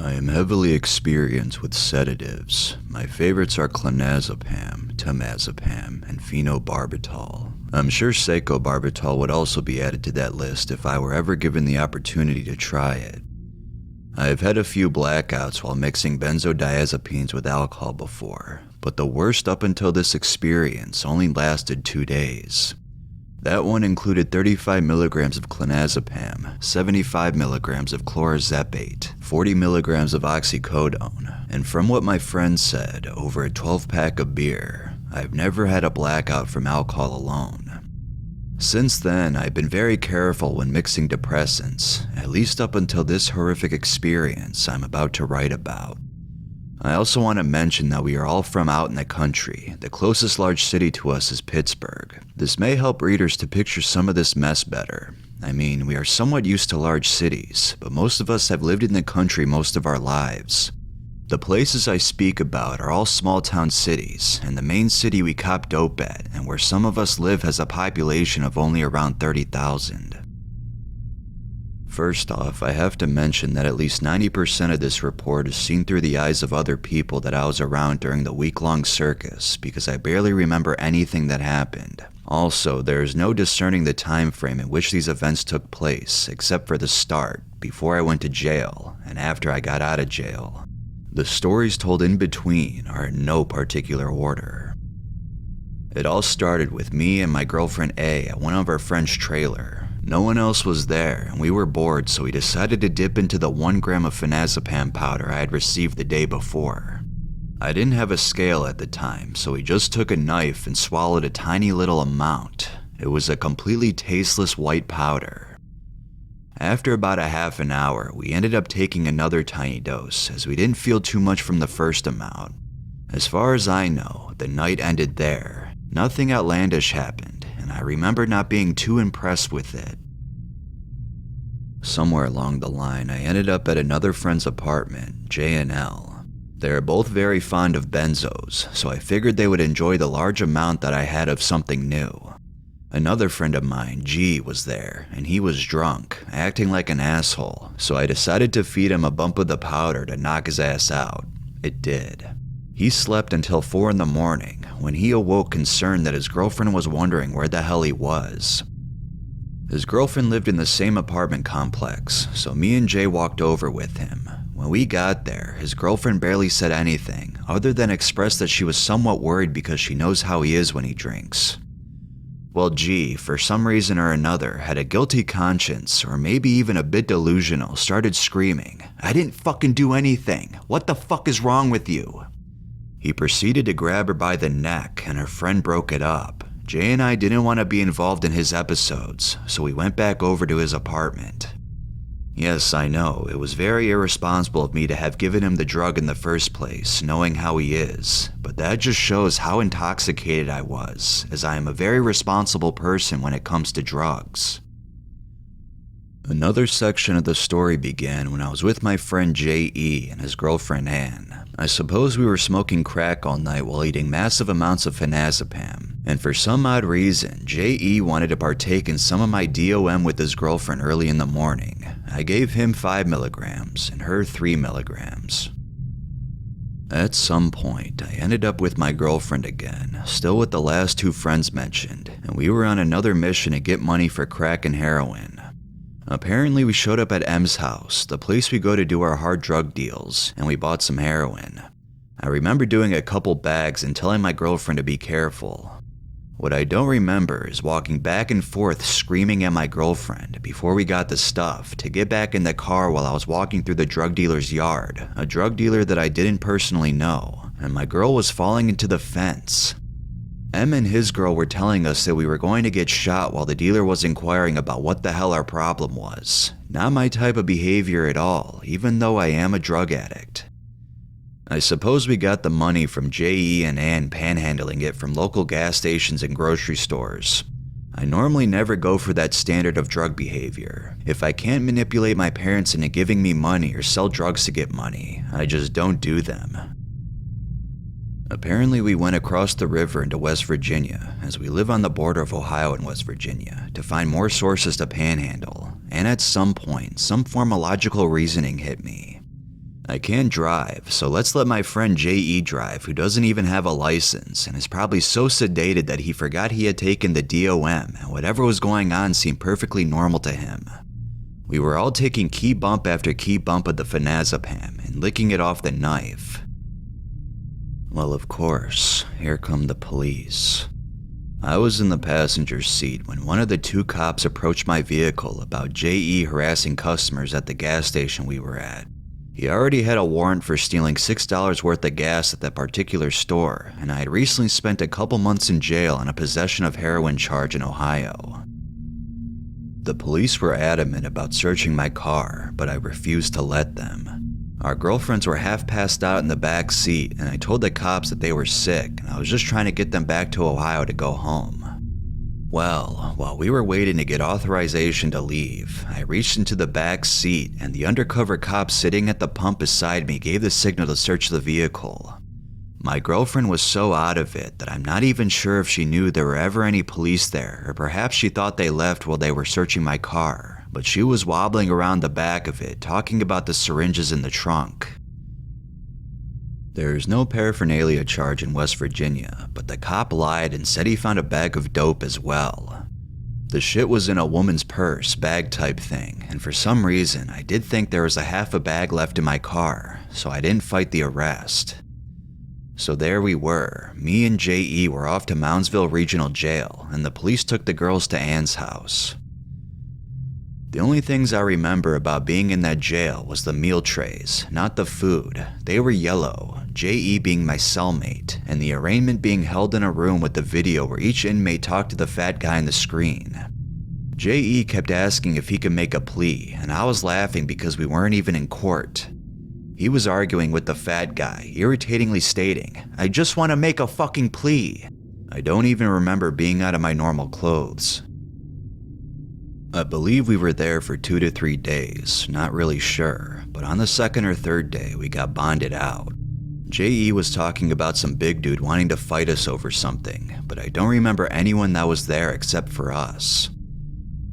I am heavily experienced with sedatives. My favorites are clonazepam, temazepam, and phenobarbital. I'm sure secobarbital would also be added to that list if I were ever given the opportunity to try it. I have had a few blackouts while mixing benzodiazepines with alcohol before, but the worst up until this experience only lasted 2 days. That one included 35 milligrams of clonazepam, 75 milligrams of clorazepate, 40 milligrams of oxycodone, and from what my friend said, over a 12-pack of beer. I've never had a blackout from alcohol alone. Since then, I've been very careful when mixing depressants, at least up until this horrific experience I'm about to write about. I also want to mention that we are all from out in the country. The closest large city to us is Pittsburgh. This may help readers to picture some of this mess better. I mean, we are somewhat used to large cities, but most of us have lived in the country most of our lives. The places I speak about are all small town cities, and the main city we cop dope at, and where some of us live, has a population of only around 30,000. First off, I have to mention that at least 90% of this report is seen through the eyes of other people that I was around during the week-long circus, because I barely remember anything that happened. Also, there is no discerning the time frame in which these events took place, except for the start, before I went to jail, and after I got out of jail. The stories told in between are in no particular order. It all started with me and my girlfriend A at one of our friends' trailer. No one else was there, and we were bored, so we decided to dip into the 1 gram of phenazepam powder I had received the day before. I didn't have a scale at the time, so we just took a knife and swallowed a tiny little amount. It was a completely tasteless white powder. After about a half an hour, we ended up taking another tiny dose, as we didn't feel too much from the first amount. As far as I know, the night ended there. Nothing outlandish happened, and I remember not being too impressed with it. Somewhere along the line, I ended up at another friend's apartment, J and L. They are both very fond of benzos, so I figured they would enjoy the large amount that I had of something new. Another friend of mine, G, was there, and he was drunk, acting like an asshole, so I decided to feed him a bump of the powder to knock his ass out. It did. He slept until 4 in the morning, when he awoke concerned that his girlfriend was wondering where the hell he was. His girlfriend lived in the same apartment complex, so me and Jay walked over with him. When we got there, his girlfriend barely said anything, other than express that she was somewhat worried because she knows how he is when he drinks. Well, G, for some reason or another, had a guilty conscience, or maybe even a bit delusional, started screaming, "I didn't fucking do anything. What the fuck is wrong with you?" He proceeded to grab her by the neck, and her friend broke it up. Jay and I didn't want to be involved in his episodes, so we went back over to his apartment. Yes, I know, it was very irresponsible of me to have given him the drug in the first place, knowing how he is, but that just shows how intoxicated I was, as I am a very responsible person when it comes to drugs. Another section of the story began when I was with my friend J.E. and his girlfriend Ann. I suppose we were smoking crack all night while eating massive amounts of phenazepam, and for some odd reason, J.E. wanted to partake in some of my DOM with his girlfriend early in the morning. I gave him 5 milligrams and her 3 milligrams. At some point, I ended up with my girlfriend again, still with the last 2 friends mentioned, and we were on another mission to get money for crack and heroin. Apparently, we showed up at M's house, the place we go to do our hard drug deals, and we bought some heroin. I remember doing a couple bags and telling my girlfriend to be careful. What I don't remember is walking back and forth screaming at my girlfriend before we got the stuff to get back in the car while I was walking through the drug dealer's yard, a drug dealer that I didn't personally know, and my girl was falling into the fence. M and his girl were telling us that we were going to get shot while the dealer was inquiring about what the hell our problem was. Not my type of behavior at all, even though I am a drug addict. I suppose we got the money from J.E. and Ann panhandling it from local gas stations and grocery stores. I normally never go for that standard of drug behavior. If I can't manipulate my parents into giving me money or sell drugs to get money, I just don't do them. Apparently we went across the river into West Virginia, as we live on the border of Ohio and West Virginia, to find more sources to panhandle, and at some point, some form of logical reasoning hit me. I can't drive, so let's let my friend J.E. drive, who doesn't even have a license and is probably so sedated that he forgot he had taken the DOM and whatever was going on seemed perfectly normal to him. We were all taking key bump after key bump of the Phenazepam and licking it off the knife. Well, of course, here come the police. I was in the passenger seat when one of the two cops approached my vehicle about J.E. harassing customers at the gas station we were at. He already had a warrant for stealing $6 worth of gas at that particular store, and I had recently spent a couple months in jail on a possession of heroin charge in Ohio. The police were adamant about searching my car, but I refused to let them. Our girlfriends were half passed out in the back seat, and I told the cops that they were sick and I was just trying to get them back to Ohio to go home. Well, while we were waiting to get authorization to leave, I reached into the back seat and the undercover cop sitting at the pump beside me gave the signal to search the vehicle. My girlfriend was so out of it that I'm not even sure if she knew there were ever any police there, or perhaps she thought they left while they were searching my car, but she was wobbling around the back of it, talking about the syringes in the trunk. There's no paraphernalia charge in West Virginia, but the cop lied and said he found a bag of dope as well. The shit was in a woman's purse, bag type thing, and for some reason I did think there was a half a bag left in my car, so I didn't fight the arrest. So there we were, me and J.E. were off to Moundsville Regional Jail, and the police took the girls to Ann's house. The only things I remember about being in that jail was the meal trays, not the food. They were yellow, J.E. being my cellmate, and the arraignment being held in a room with the video where each inmate talked to the fat guy on the screen. J.E. kept asking if he could make a plea, and I was laughing because we weren't even in court. He was arguing with the fat guy, irritatingly stating, "I just want to make a fucking plea." I don't even remember being out of my normal clothes. I believe we were there for 2 to 3 days, not really sure, but on the second or third day we got bonded out. J.E. was talking about some big dude wanting to fight us over something, but I don't remember anyone that was there except for us.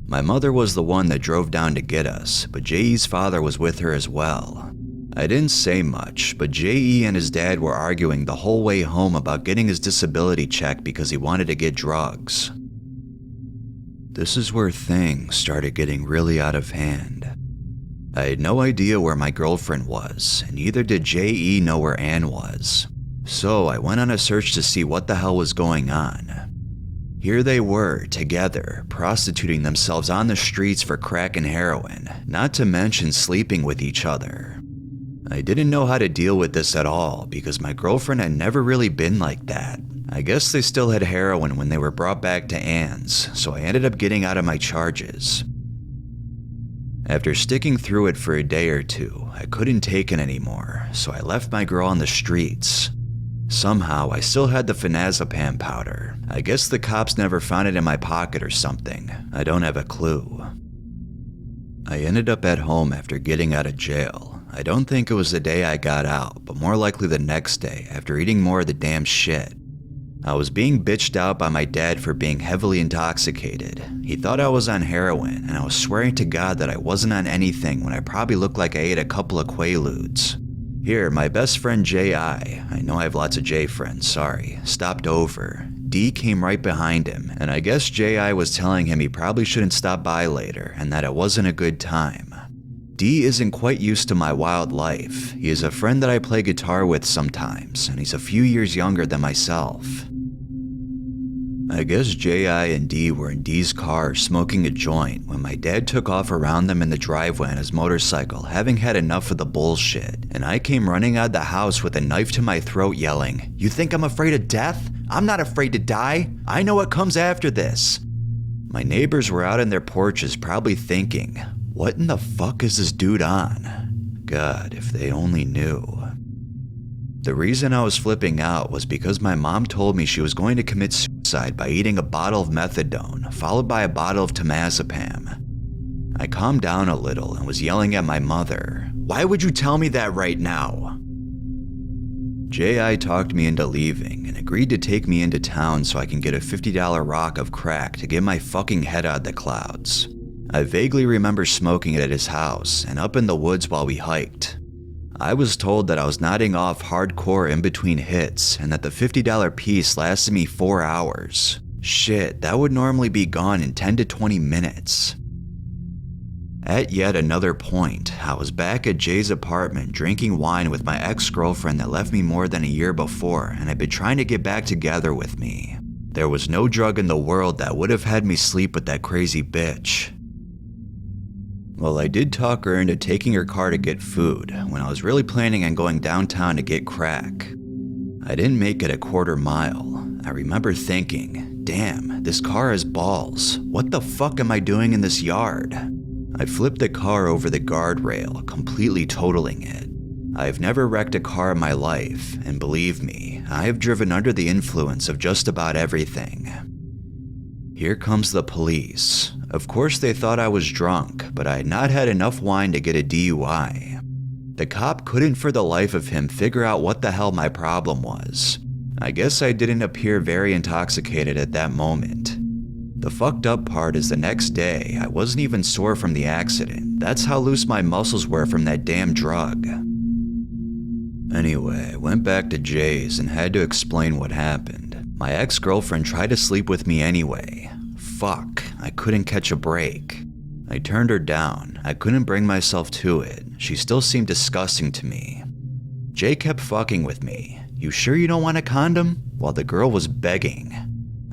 My mother was the one that drove down to get us, but J.E.'s father was with her as well. I didn't say much, but J.E. and his dad were arguing the whole way home about getting his disability checked because he wanted to get drugs. This is where things started getting really out of hand. I had no idea where my girlfriend was, and neither did J.E. know where Ann was. So I went on a search to see what the hell was going on. Here they were, together, prostituting themselves on the streets for crack and heroin, not to mention sleeping with each other. I didn't know how to deal with this at all because my girlfriend had never really been like that. I guess they still had heroin when they were brought back to Ann's, so I ended up getting out of my charges. After sticking through it for a day or two, I couldn't take it anymore, so I left my girl on the streets. Somehow, I still had the Phenazepam powder. I guess the cops never found it in my pocket or something. I don't have a clue. I ended up at home after getting out of jail. I don't think it was the day I got out, but more likely the next day after eating more of the damn shit. I was being bitched out by my dad for being heavily intoxicated. He thought I was on heroin, and I was swearing to God that I wasn't on anything when I probably looked like I ate a couple of Quaaludes. Here, my best friend J.I., I know I have lots of J friends, sorry, stopped over. D came right behind him, and I guess J.I. was telling him he probably shouldn't stop by later, and that it wasn't a good time. D isn't quite used to my wild life. He is a friend that I play guitar with sometimes, and he's a few years younger than myself. I guess J.I. and D were in D's car smoking a joint when my dad took off around them in the driveway on his motorcycle, having had enough of the bullshit, and I came running out of the house with a knife to my throat yelling, "You think I'm afraid of death? I'm not afraid to die. I know what comes after this." My neighbors were out on their porches probably thinking, what in the fuck is this dude on? God, if they only knew. The reason I was flipping out was because my mom told me she was going to commit suicide by eating a bottle of methadone, followed by a bottle of temazepam. I calmed down a little and was yelling at my mother, "Why would you tell me that right now?" J.I. talked me into leaving and agreed to take me into town so I can get a $50 rock of crack to get my fucking head out of the clouds. I vaguely remember smoking it at his house and up in the woods while we hiked. I was told that I was nodding off hardcore in between hits and that the $50 piece lasted me 4 hours. Shit, that would normally be gone in 10 to 20 minutes. At yet another point, I was back at Jay's apartment drinking wine with my ex-girlfriend that left me more than a year before and had been trying to get back together with me. There was no drug in the world that would have had me sleep with that crazy bitch. Well, I did talk her into taking her car to get food when I was really planning on going downtown to get crack. I didn't make it a quarter mile. I remember thinking, damn, this car has balls. What the fuck am I doing in this yard? I flipped the car over the guardrail, completely totaling it. I have never wrecked a car in my life, and believe me, I have driven under the influence of just about everything. Here comes the police. Of course they thought I was drunk, but I had not had enough wine to get a DUI. The cop couldn't for the life of him figure out what the hell my problem was. I guess I didn't appear very intoxicated at that moment. The fucked up part is the next day, I wasn't even sore from the accident. That's how loose my muscles were from that damn drug. Anyway, I went back to Jay's and had to explain what happened. My ex-girlfriend tried to sleep with me anyway. Fuck, I couldn't catch a break. I turned her down. I couldn't bring myself to it. She still seemed disgusting to me. Jay kept fucking with me. You sure you don't want a condom? While the girl was begging.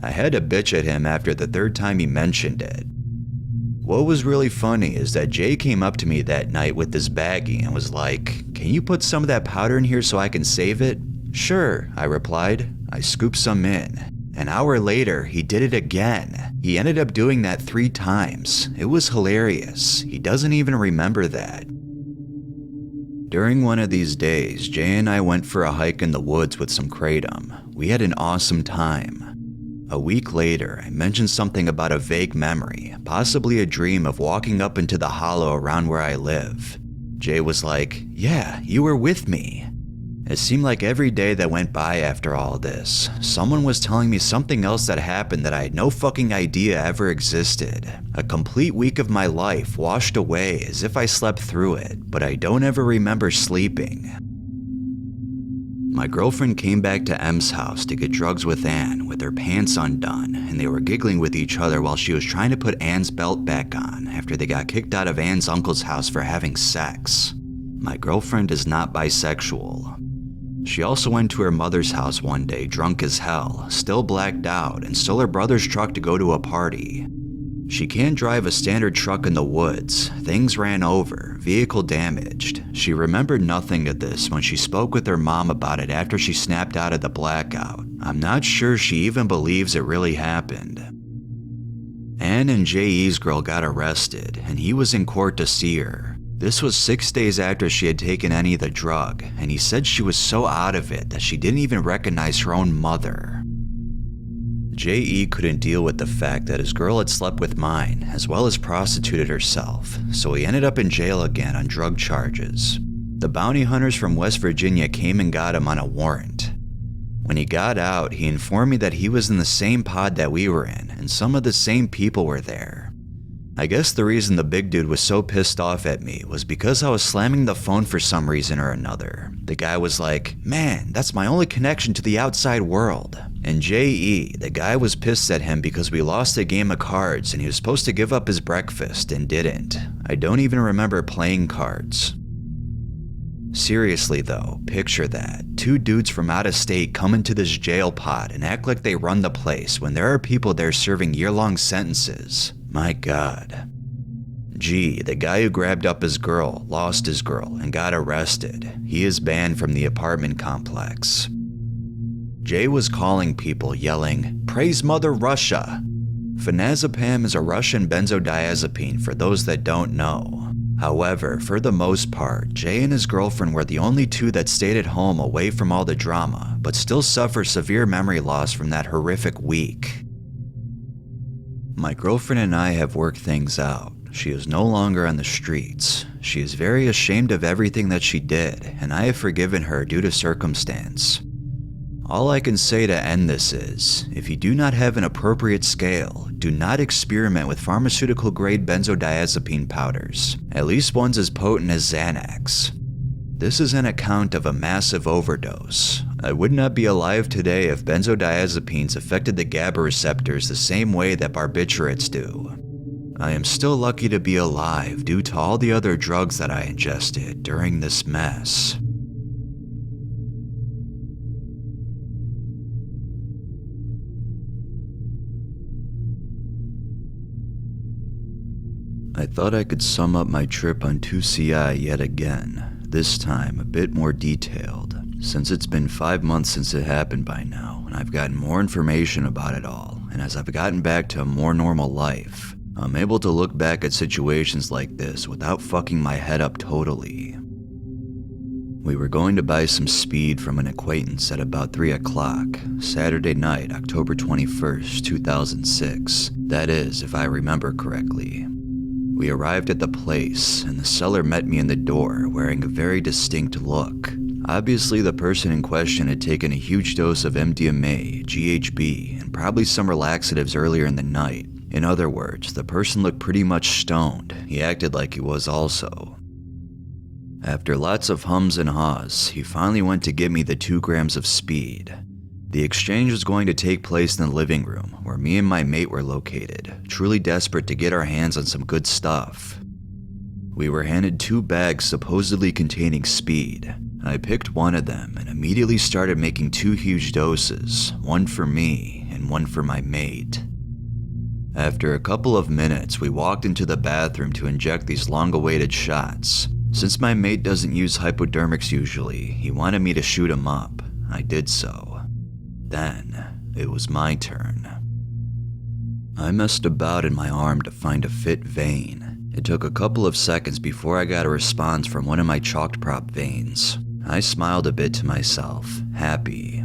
I had to bitch at him after the third time he mentioned it. What was really funny is that Jay came up to me that night with this baggie and was like, "Can you put some of that powder in here so I can save it?" "Sure," I replied. I scooped some in. An hour later, he did it again. He ended up doing that 3 times. It was hilarious. He doesn't even remember that. During one of these days, Jay and I went for a hike in the woods with some Kratom. We had an awesome time. A week later, I mentioned something about a vague memory, possibly a dream of walking up into the hollow around where I live. Jay was like, "Yeah, you were with me." It seemed like every day that went by after all this, someone was telling me something else that happened that I had no fucking idea ever existed. A complete week of my life washed away as if I slept through it, but I don't ever remember sleeping. My girlfriend came back to M's house to get drugs with Ann with her pants undone, and they were giggling with each other while she was trying to put Ann's belt back on after they got kicked out of Ann's uncle's house for having sex. My girlfriend is not bisexual. She also went to her mother's house one day drunk as hell, still blacked out, and stole her brother's truck to go to a party. She can't drive a standard truck in the woods. Things ran over, vehicle damaged. She remembered nothing of this when she spoke with her mom about it after she snapped out of the blackout. I'm not sure she even believes it really happened. Ann and J.E.'s girl got arrested, and he was in court to see her. This was 6 days after she had taken any of the drug, and he said she was so out of it that she didn't even recognize her own mother. J.E. couldn't deal with the fact that his girl had slept with mine, as well as prostituted herself, so he ended up in jail again on drug charges. The bounty hunters from West Virginia came and got him on a warrant. When he got out, he informed me that he was in the same pod that we were in, and some of the same people were there. I guess the reason the big dude was so pissed off at me was because I was slamming the phone for some reason or another. The guy was like, "Man, that's my only connection to the outside world." And J.E., the guy was pissed at him because we lost a game of cards and he was supposed to give up his breakfast and didn't. I don't even remember playing cards. Seriously though, picture that. 2 dudes from out of state come into this jail pod and act like they run the place when there are people there serving year-long sentences. My God. G, the guy who grabbed up his girl, lost his girl, and got arrested. He is banned from the apartment complex. Jay was calling people, yelling, "Praise Mother Russia!" Phenazepam is a Russian benzodiazepine for those that don't know. However, for the most part, Jay and his girlfriend were the only 2 that stayed at home away from all the drama, but still suffer severe memory loss from that horrific week. My girlfriend and I have worked things out. She is no longer on the streets. She is very ashamed of everything that she did, and I have forgiven her due to circumstance. All I can say to end this is, if you do not have an appropriate scale, do not experiment with pharmaceutical-grade benzodiazepine powders, at least ones as potent as Xanax. This is an account of a massive overdose. I would not be alive today if benzodiazepines affected the GABA receptors the same way that barbiturates do. I am still lucky to be alive due to all the other drugs that I ingested during this mess. I thought I could sum up my trip on 2CI yet again, this time a bit more detailed, since it's been 5 months since it happened by now, and I've gotten more information about it all, and as I've gotten back to a more normal life, I'm able to look back at situations like this without fucking my head up totally. We were going to buy some speed from an acquaintance at about 3 o'clock, Saturday night, October 21st, 2006. That is, if I remember correctly. We arrived at the place, and the seller met me in the door wearing a very distinct look. Obviously, the person in question had taken a huge dose of MDMA, GHB, and probably some relaxatives earlier in the night. In other words, the person looked pretty much stoned. He acted like he was also. After lots of hums and haws, he finally went to give me the 2 grams of speed. The exchange was going to take place in the living room, where me and my mate were located, truly desperate to get our hands on some good stuff. We were handed 2 bags supposedly containing speed. I picked one of them and immediately started making 2 huge doses, one for me and one for my mate. After a couple of minutes, we walked into the bathroom to inject these long-awaited shots. Since my mate doesn't use hypodermics usually, he wanted me to shoot him up. I did so. Then, it was my turn. I messed about in my arm to find a fit vein. It took a couple of seconds before I got a response from one of my chalked prop veins. I smiled a bit to myself, happy.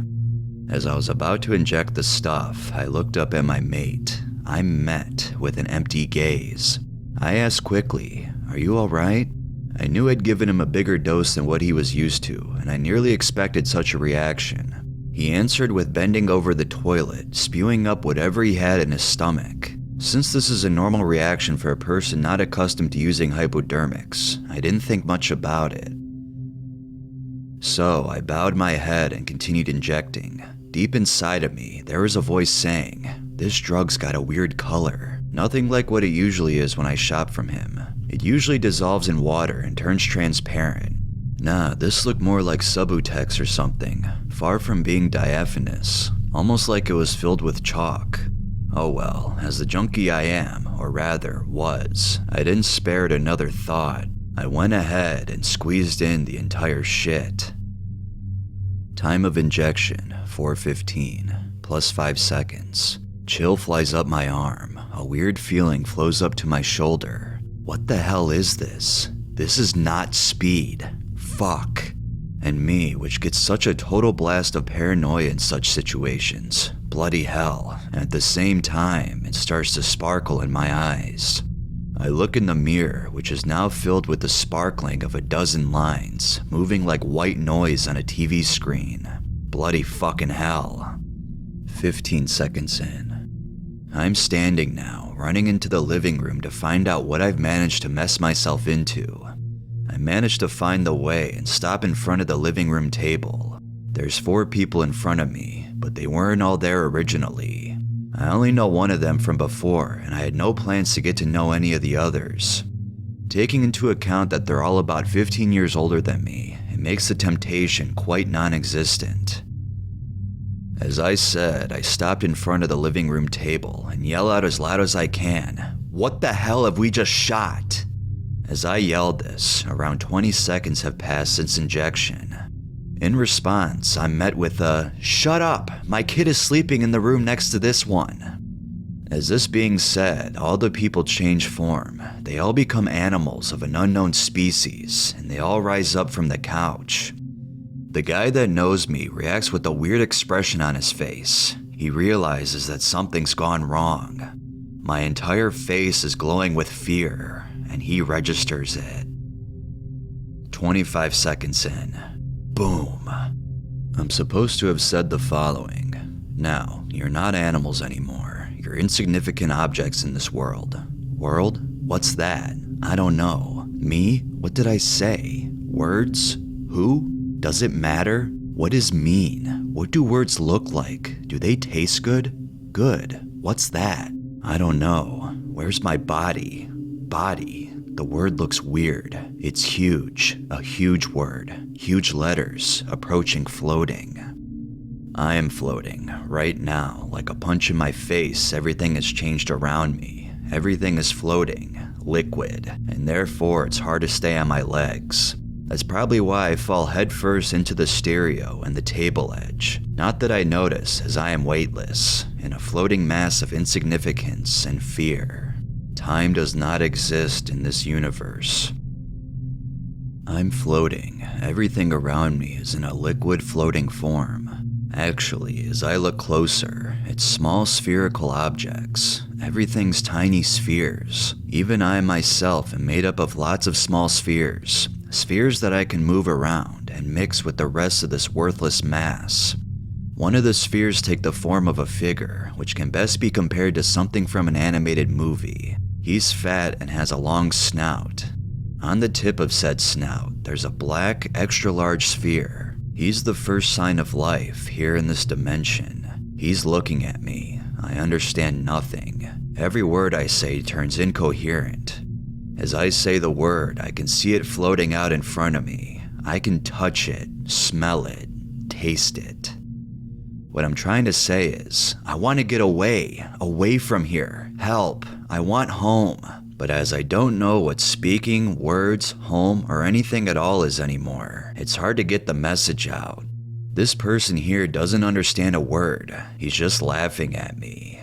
As I was about to inject the stuff, I looked up at my mate. I met with an empty gaze. I asked quickly, "Are you alright?" I knew I'd given him a bigger dose than what he was used to, and I nearly expected such a reaction. He answered with bending over the toilet, spewing up whatever he had in his stomach. Since this is a normal reaction for a person not accustomed to using hypodermics, I didn't think much about it. So I bowed my head and continued injecting. Deep inside of me, there was a voice saying, "This drug's got a weird color. Nothing like what it usually is when I shop from him. It usually dissolves in water and turns transparent. Nah, this looked more like Subutex or something, far from being diaphanous, almost like it was filled with chalk. Oh well, as the junkie I am, or rather, was, I didn't spare it another thought. I went ahead and squeezed in the entire shit. Time of injection, 4:15, plus 5 seconds. Chill flies up my arm. A weird feeling flows up to my shoulder. What the hell is this? This is not speed. Fuck. And me, which gets such a total blast of paranoia in such situations. Bloody hell. At the same time, it starts to sparkle in my eyes. I look in the mirror, which is now filled with the sparkling of a dozen lines, moving like white noise on a TV screen. Bloody fucking hell. 15 seconds in. I'm standing now, running into the living room to find out what I've managed to mess myself into. I managed to find the way and stop in front of the living room table. There's 4 people in front of me, but they weren't all there originally. I only know one of them from before, and I had no plans to get to know any of the others. Taking into account that they're all about 15 years older than me, it makes the temptation quite non-existent. As I said, I stopped in front of the living room table and yell out as loud as I can, "What the hell have we just shot?" As I yelled this, around 20 seconds have passed since injection. In response, I'm met with a, "Shut up, my kid is sleeping in the room next to this one." As this being said, all the people change form. They all become animals of an unknown species, and they all rise up from the couch. The guy that knows me reacts with a weird expression on his face. He realizes that something's gone wrong. My entire face is glowing with fear, and he registers it. 25 seconds in. Boom. I'm supposed to have said the following. Now, you're not animals anymore. You're insignificant objects in this world. World? What's that? I don't know. Me? What did I say? Words? Who? Does it matter? What is mean? What do words look like? Do they taste good? Good. What's that? I don't know. Where's my body? Body. The word looks weird. It's huge. A huge word. Huge letters. Approaching floating. I am floating. Right now. Like a punch in my face, everything has changed around me. Everything is floating. Liquid. And therefore, it's hard to stay on my legs. That's probably why I fall headfirst into the stereo and the table edge. Not that I notice, as I am weightless, in a floating mass of insignificance and fear. Time does not exist in this universe. I'm floating. Everything around me is in a liquid floating form. Actually, as I look closer, it's small spherical objects. Everything's tiny spheres. Even I myself am made up of lots of small spheres. Spheres that I can move around and mix with the rest of this worthless mass. One of the spheres take the form of a figure, which can best be compared to something from an animated movie. He's fat and has a long snout. On the tip of said snout, there's a black, extra-large sphere. He's the first sign of life here in this dimension. He's looking at me. I understand nothing. Every word I say turns incoherent. As I say the word, I can see it floating out in front of me. I can touch it, smell it, taste it. What I'm trying to say is, I want to get away from here. Help, I want home. But as I don't know what speaking, words, home, or anything at all is anymore, it's hard to get the message out. This person here doesn't understand a word. He's just laughing at me.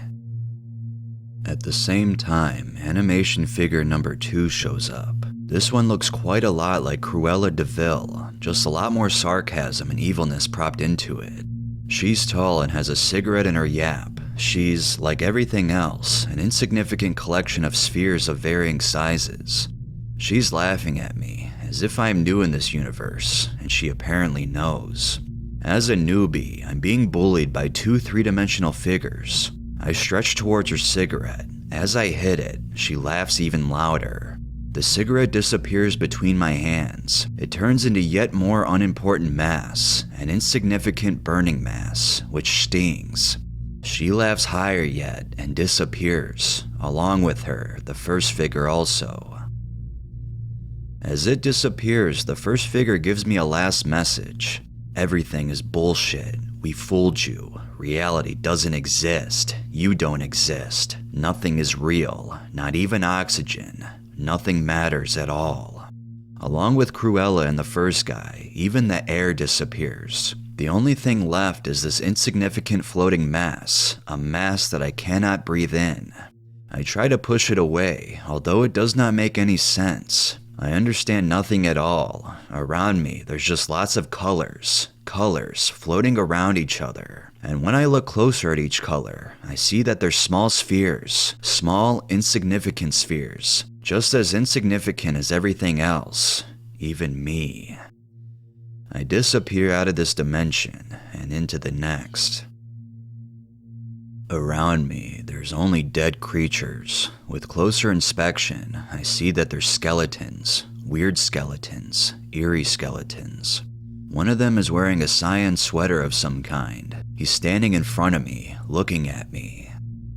At the same time, animation figure number 2 shows up. This one looks quite a lot like Cruella de Vil, just a lot more sarcasm and evilness propped into it. She's tall and has a cigarette in her yap. She's, like everything else, an insignificant collection of spheres of varying sizes. She's laughing at me, as if I'm new in this universe, and she apparently knows. As a newbie, I'm being bullied by 2 three-dimensional figures. I stretch towards her cigarette. As I hit it, she laughs even louder. The cigarette disappears between my hands. It turns into yet more unimportant mass, an insignificant burning mass, which stings. She laughs higher yet and disappears. Along with her, the first figure also. As it disappears, the first figure gives me a last message. Everything is bullshit. We fooled you. Reality doesn't exist. You don't exist. Nothing is real. Not even oxygen. Nothing matters at all. Along with Cruella and the first guy, even the air disappears. The only thing left is this insignificant floating mass, a mass that I cannot breathe in. I try to push it away, although it does not make any sense. I understand nothing at all. Around me, there's just lots of colors floating around each other. And when I look closer at each color, I see that they're small spheres, small, insignificant spheres, just as insignificant as everything else, even me. I disappear out of this dimension and into the next. Around me, there's only dead creatures. With closer inspection, I see that they're skeletons, weird skeletons, eerie skeletons. One of them is wearing a cyan sweater of some kind. He's standing in front of me, looking at me.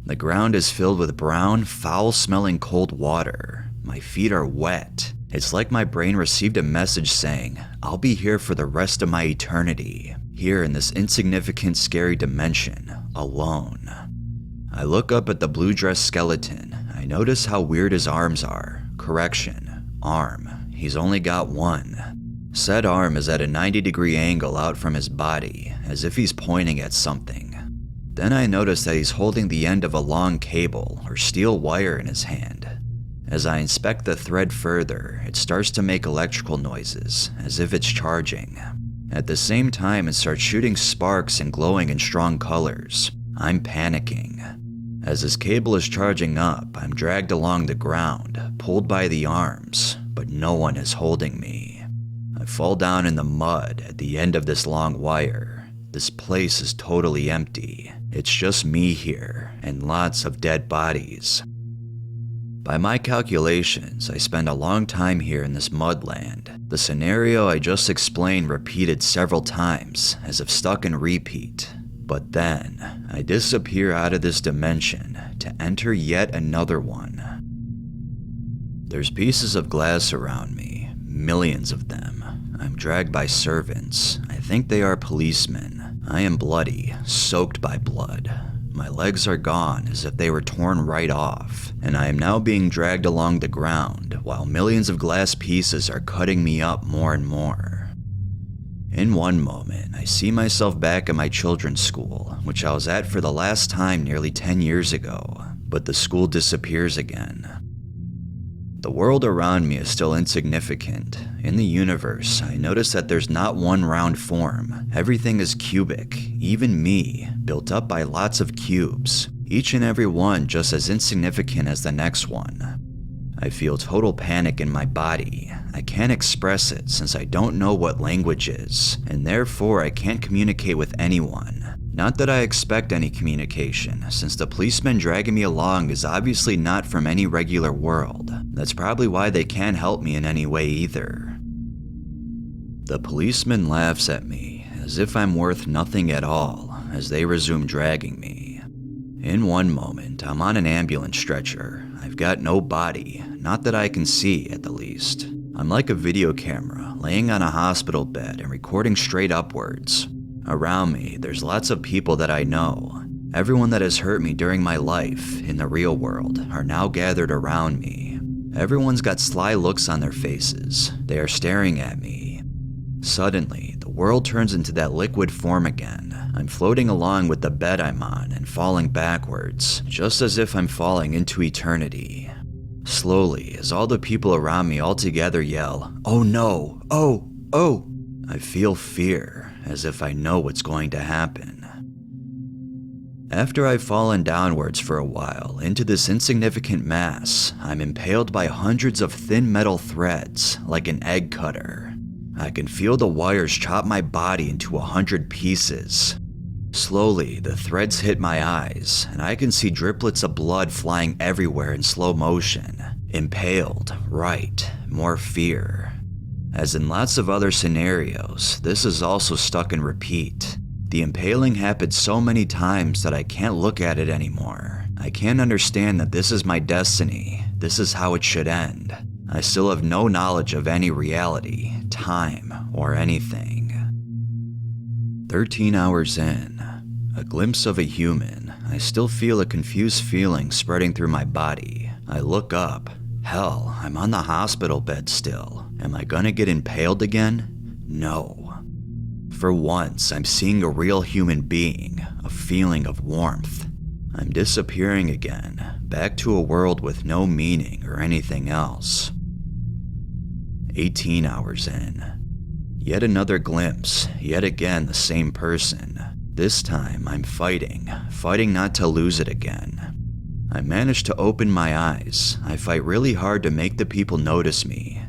The ground is filled with brown, foul-smelling cold water. My feet are wet. It's like my brain received a message saying, I'll be here for the rest of my eternity, here in this insignificant, scary dimension, alone. I look up at the blue-dressed skeleton. I notice how weird his arms are. Correction, arm. He's only got one. Said arm is at a 90-degree angle out from his body, as if he's pointing at something. Then I notice that he's holding the end of a long cable or steel wire in his hand. As I inspect the thread further, it starts to make electrical noises, as if it's charging. At the same time, it starts shooting sparks and glowing in strong colors. I'm panicking. As this cable is charging up, I'm dragged along the ground, pulled by the arms, but no one is holding me. I fall down in the mud at the end of this long wire. This place is totally empty. It's just me here, and lots of dead bodies. By my calculations, I spent a long time here in this mudland. The scenario I just explained repeated several times, as if stuck in repeat. But then, I disappear out of this dimension to enter yet another one. There's pieces of glass around me, millions of them. I'm dragged by servants. I think they are policemen. I am bloody, soaked by blood. My legs are gone as if they were torn right off, and I am now being dragged along the ground while millions of glass pieces are cutting me up more and more. In one moment, I see myself back at my children's school, which I was at for the last time nearly 10 years ago, but the school disappears again. The world around me is still insignificant. In the universe, I notice that there's not one round form. Everything is cubic, even me, built up by lots of cubes, each and every one just as insignificant as the next one. I feel total panic in my body. I can't express it since I don't know what language is, and therefore I can't communicate with anyone. Not that I expect any communication, since the policeman dragging me along is obviously not from any regular world. That's probably why they can't help me in any way either. The policeman laughs at me, as if I'm worth nothing at all, as they resume dragging me. In one moment, I'm on an ambulance stretcher. I've got no body, not that I can see at the least. I'm like a video camera, laying on a hospital bed and recording straight upwards. Around me, there's lots of people that I know. Everyone that has hurt me during my life, in the real world, are now gathered around me. Everyone's got sly looks on their faces. They are staring at me. Suddenly, the world turns into that liquid form again. I'm floating along with the bed I'm on and falling backwards, just as if I'm falling into eternity. Slowly, as all the people around me all together yell, "Oh no! Oh! Oh!" I feel fear, as if I know what's going to happen. After I've fallen downwards for a while into this insignificant mass, I'm impaled by hundreds of thin metal threads, like an egg cutter. I can feel the wires chop my body into 100 pieces. Slowly, the threads hit my eyes, and I can see driplets of blood flying everywhere in slow motion. Impaled, right, more fear. As in lots of other scenarios, this is also stuck in repeat. The impaling happened so many times that I can't look at it anymore. I can't understand that this is my destiny. This is how it should end. I still have no knowledge of any reality, time, or anything. 13 hours in, a glimpse of a human. I still feel a confused feeling spreading through my body. I look up. Hell, I'm on the hospital bed still. Am I gonna get impaled again? No. For once, I'm seeing a real human being, a feeling of warmth. I'm disappearing again, back to a world with no meaning or anything else. 18 hours in. Yet another glimpse, yet again the same person. This time I'm fighting not to lose it again. I manage to open my eyes. I fight really hard to make the people notice me.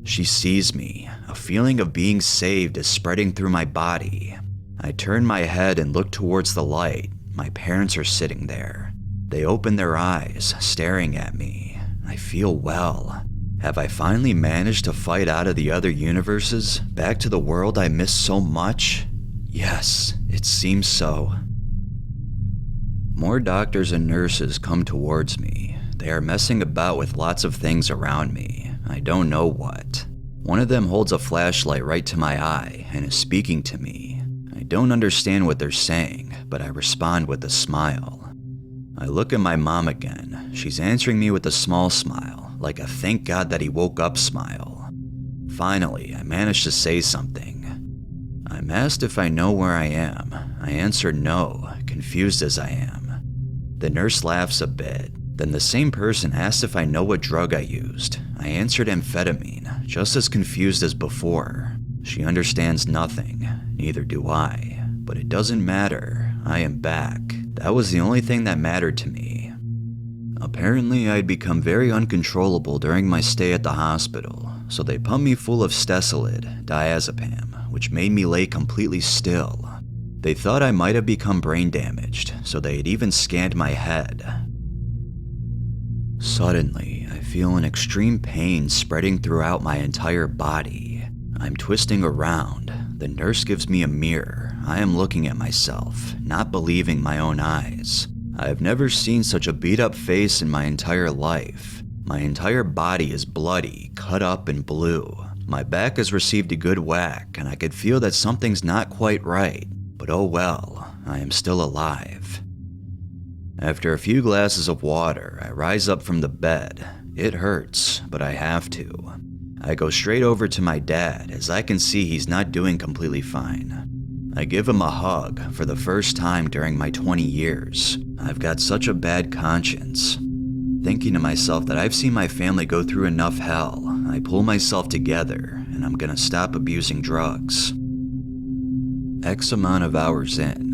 She sees me. A feeling of being saved is spreading through my body. I turn my head and look towards the light. My parents are sitting there. They open their eyes, staring at me. I feel well. Have I finally managed to fight out of the other universes, back to the world I missed so much? Yes, it seems so. More doctors and nurses come towards me. They are messing about with lots of things around me. I don't know what. One of them holds a flashlight right to my eye and is speaking to me. I don't understand what they're saying, but I respond with a smile. I look at my mom again. She's answering me with a small smile, like a thank God that he woke up smile. Finally, I manage to say something. I'm asked if I know where I am. I answer no, confused as I am. The nurse laughs a bit. Then the same person asks if I know what drug I used. I answered amphetamine, just as confused as before. She understands nothing, neither do I. But it doesn't matter, I am back. That was the only thing that mattered to me. Apparently, I'd become very uncontrollable during my stay at the hospital, so they pumped me full of Stesolid, diazepam, which made me lay completely still. They thought I might have become brain damaged, so they had even scanned my head. Suddenly, I feel an extreme pain spreading throughout my entire body. I'm twisting around. The nurse gives me a mirror. I am looking at myself, not believing my own eyes. I have never seen such a beat-up face in my entire life. My entire body is bloody, cut up and blue. My back has received a good whack, and I could feel that something's not quite right. But oh well, I am still alive. After a few glasses of water, I rise up from the bed. It hurts, but I have to. I go straight over to my dad, as I can see he's not doing completely fine. I give him a hug for the first time during my 20 years. I've got such a bad conscience. Thinking to myself that I've seen my family go through enough hell, I pull myself together and I'm gonna stop abusing drugs. X amount of hours in,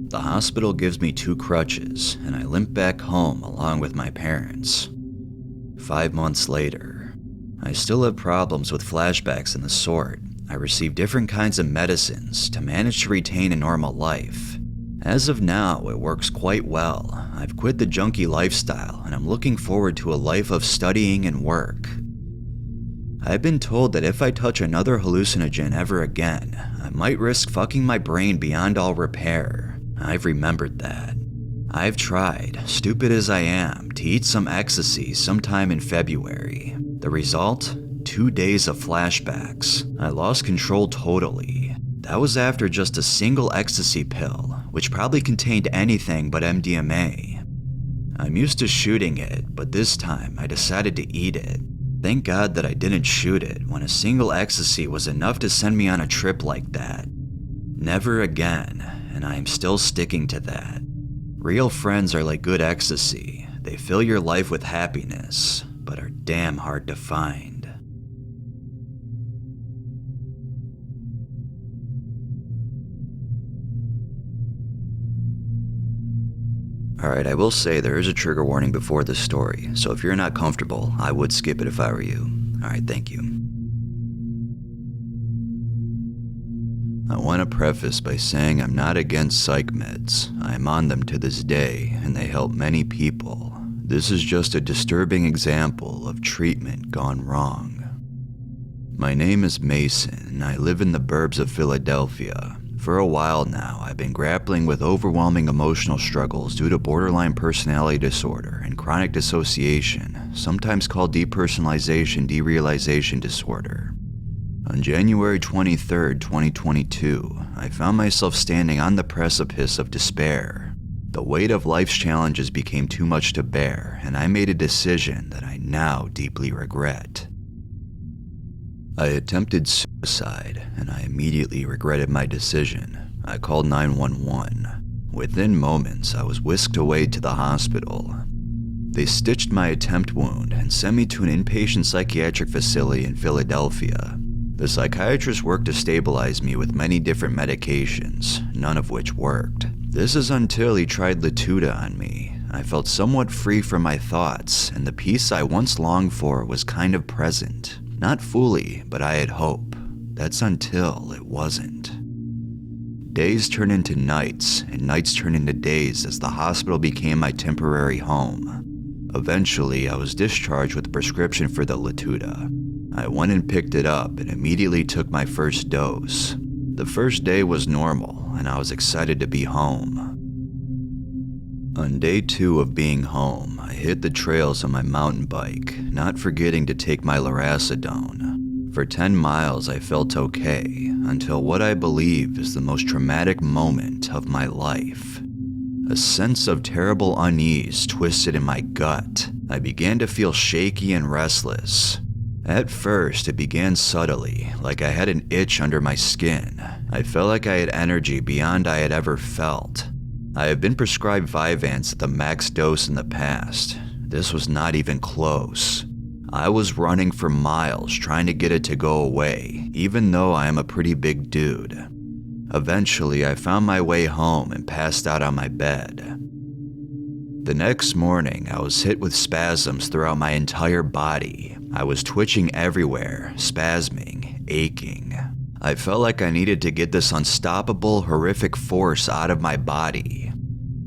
the hospital gives me 2 crutches and I limp back home along with my parents. 5 months later, I still have problems with flashbacks and the sort. I receive different kinds of medicines to manage to retain a normal life. As of now, it works quite well. I've quit the junkie lifestyle and I'm looking forward to a life of studying and work. I've been told that if I touch another hallucinogen ever again, I might risk fucking my brain beyond all repair. I've remembered that. I've tried, stupid as I am, to eat some ecstasy sometime in February. The result? 2 days of flashbacks. I lost control totally. That was after just a single ecstasy pill, which probably contained anything but MDMA. I'm used to shooting it, but this time I decided to eat it. Thank God that I didn't shoot it when a single ecstasy was enough to send me on a trip like that. Never again, and I am still sticking to that. Real friends are like good ecstasy. They fill your life with happiness, but are damn hard to find. Alright, I will say there is a trigger warning before this story, so if you're not comfortable, I would skip it if I were you. Alright, thank you. I want to preface by saying I'm not against psych meds. I am on them to this day, and they help many people. This is just a disturbing example of treatment gone wrong. My name is Mason, and I live in the burbs of Philadelphia. For a while now, I've been grappling with overwhelming emotional struggles due to borderline personality disorder and chronic dissociation, sometimes called depersonalization-derealization disorder. On January 23, 2022, I found myself standing on the precipice of despair. The weight of life's challenges became too much to bear, and I made a decision that I now deeply regret. I attempted suicide, and I immediately regretted my decision. I called 911. Within moments, I was whisked away to the hospital. They stitched my attempt wound and sent me to an inpatient psychiatric facility in Philadelphia. The psychiatrist worked to stabilize me with many different medications, none of which worked. This is until he tried Latuda on me. I felt somewhat free from my thoughts, and the peace I once longed for was kind of present. Not fully, but I had hope. That's until it wasn't. Days turned into nights, and nights turned into days as the hospital became my temporary home. Eventually, I was discharged with a prescription for the Latuda. I went and picked it up and immediately took my first dose. The first day was normal, and I was excited to be home. On day 2 of being home, I hit the trails on my mountain bike, not forgetting to take my Lurasidone. For 10 miles I felt okay, until what I believe is the most traumatic moment of my life. A sense of terrible unease twisted in my gut. I began to feel shaky and restless. At first, it began subtly, like I had an itch under my skin. I felt like I had energy beyond I had ever felt. I have been prescribed Vyvanse at the max dose in the past. This was not even close. I was running for miles trying to get it to go away, even though I am a pretty big dude. Eventually, I found my way home and passed out on my bed. The next morning, I was hit with spasms throughout my entire body. I was twitching everywhere, spasming, aching. I felt like I needed to get this unstoppable, horrific force out of my body.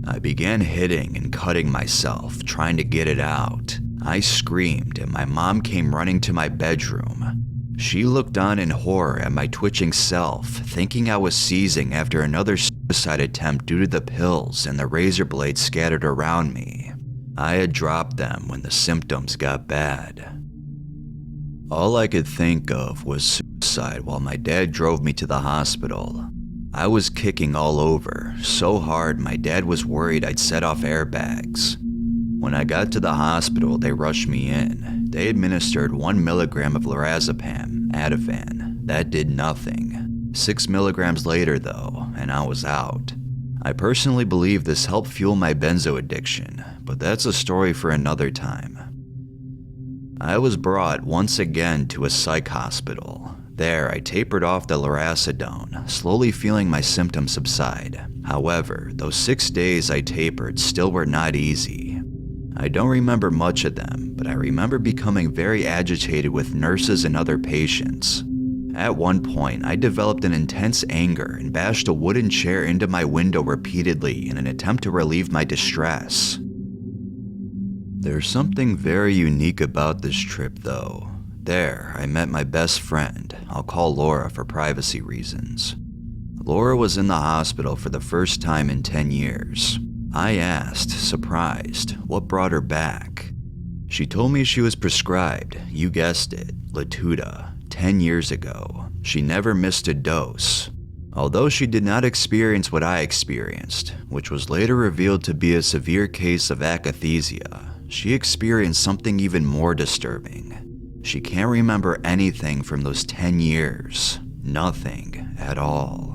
I began hitting and cutting myself, trying to get it out. I screamed and my mom came running to my bedroom. She looked on in horror at my twitching self, thinking I was seizing after another suicide attempt due to the pills and the razor blades scattered around me. I had dropped them when the symptoms got bad. All I could think of was suicide while my dad drove me to the hospital. I was kicking all over, so hard my dad was worried I'd set off airbags. When I got to the hospital, they rushed me in. They administered 1 milligram of Lurasidone, Ativan. That did nothing. 6 milligrams later though, and I was out. I personally believe this helped fuel my benzo addiction, but that's a story for another time. I was brought once again to a psych hospital. There, I tapered off the Lurasidone, slowly feeling my symptoms subside. However, those 6 days I tapered still were not easy. I don't remember much of them, but I remember becoming very agitated with nurses and other patients. At one point, I developed an intense anger and bashed a wooden chair into my window repeatedly in an attempt to relieve my distress. There's something very unique about this trip though. There, I met my best friend. I'll call Laura for privacy reasons. Laura was in the hospital for the first time in 10 years. I asked, surprised, what brought her back. She told me she was prescribed, you guessed it, Latuda, 10 years ago. She never missed a dose. Although she did not experience what I experienced, which was later revealed to be a severe case of akathisia, she experienced something even more disturbing. She can't remember anything from those 10 years. Nothing at all.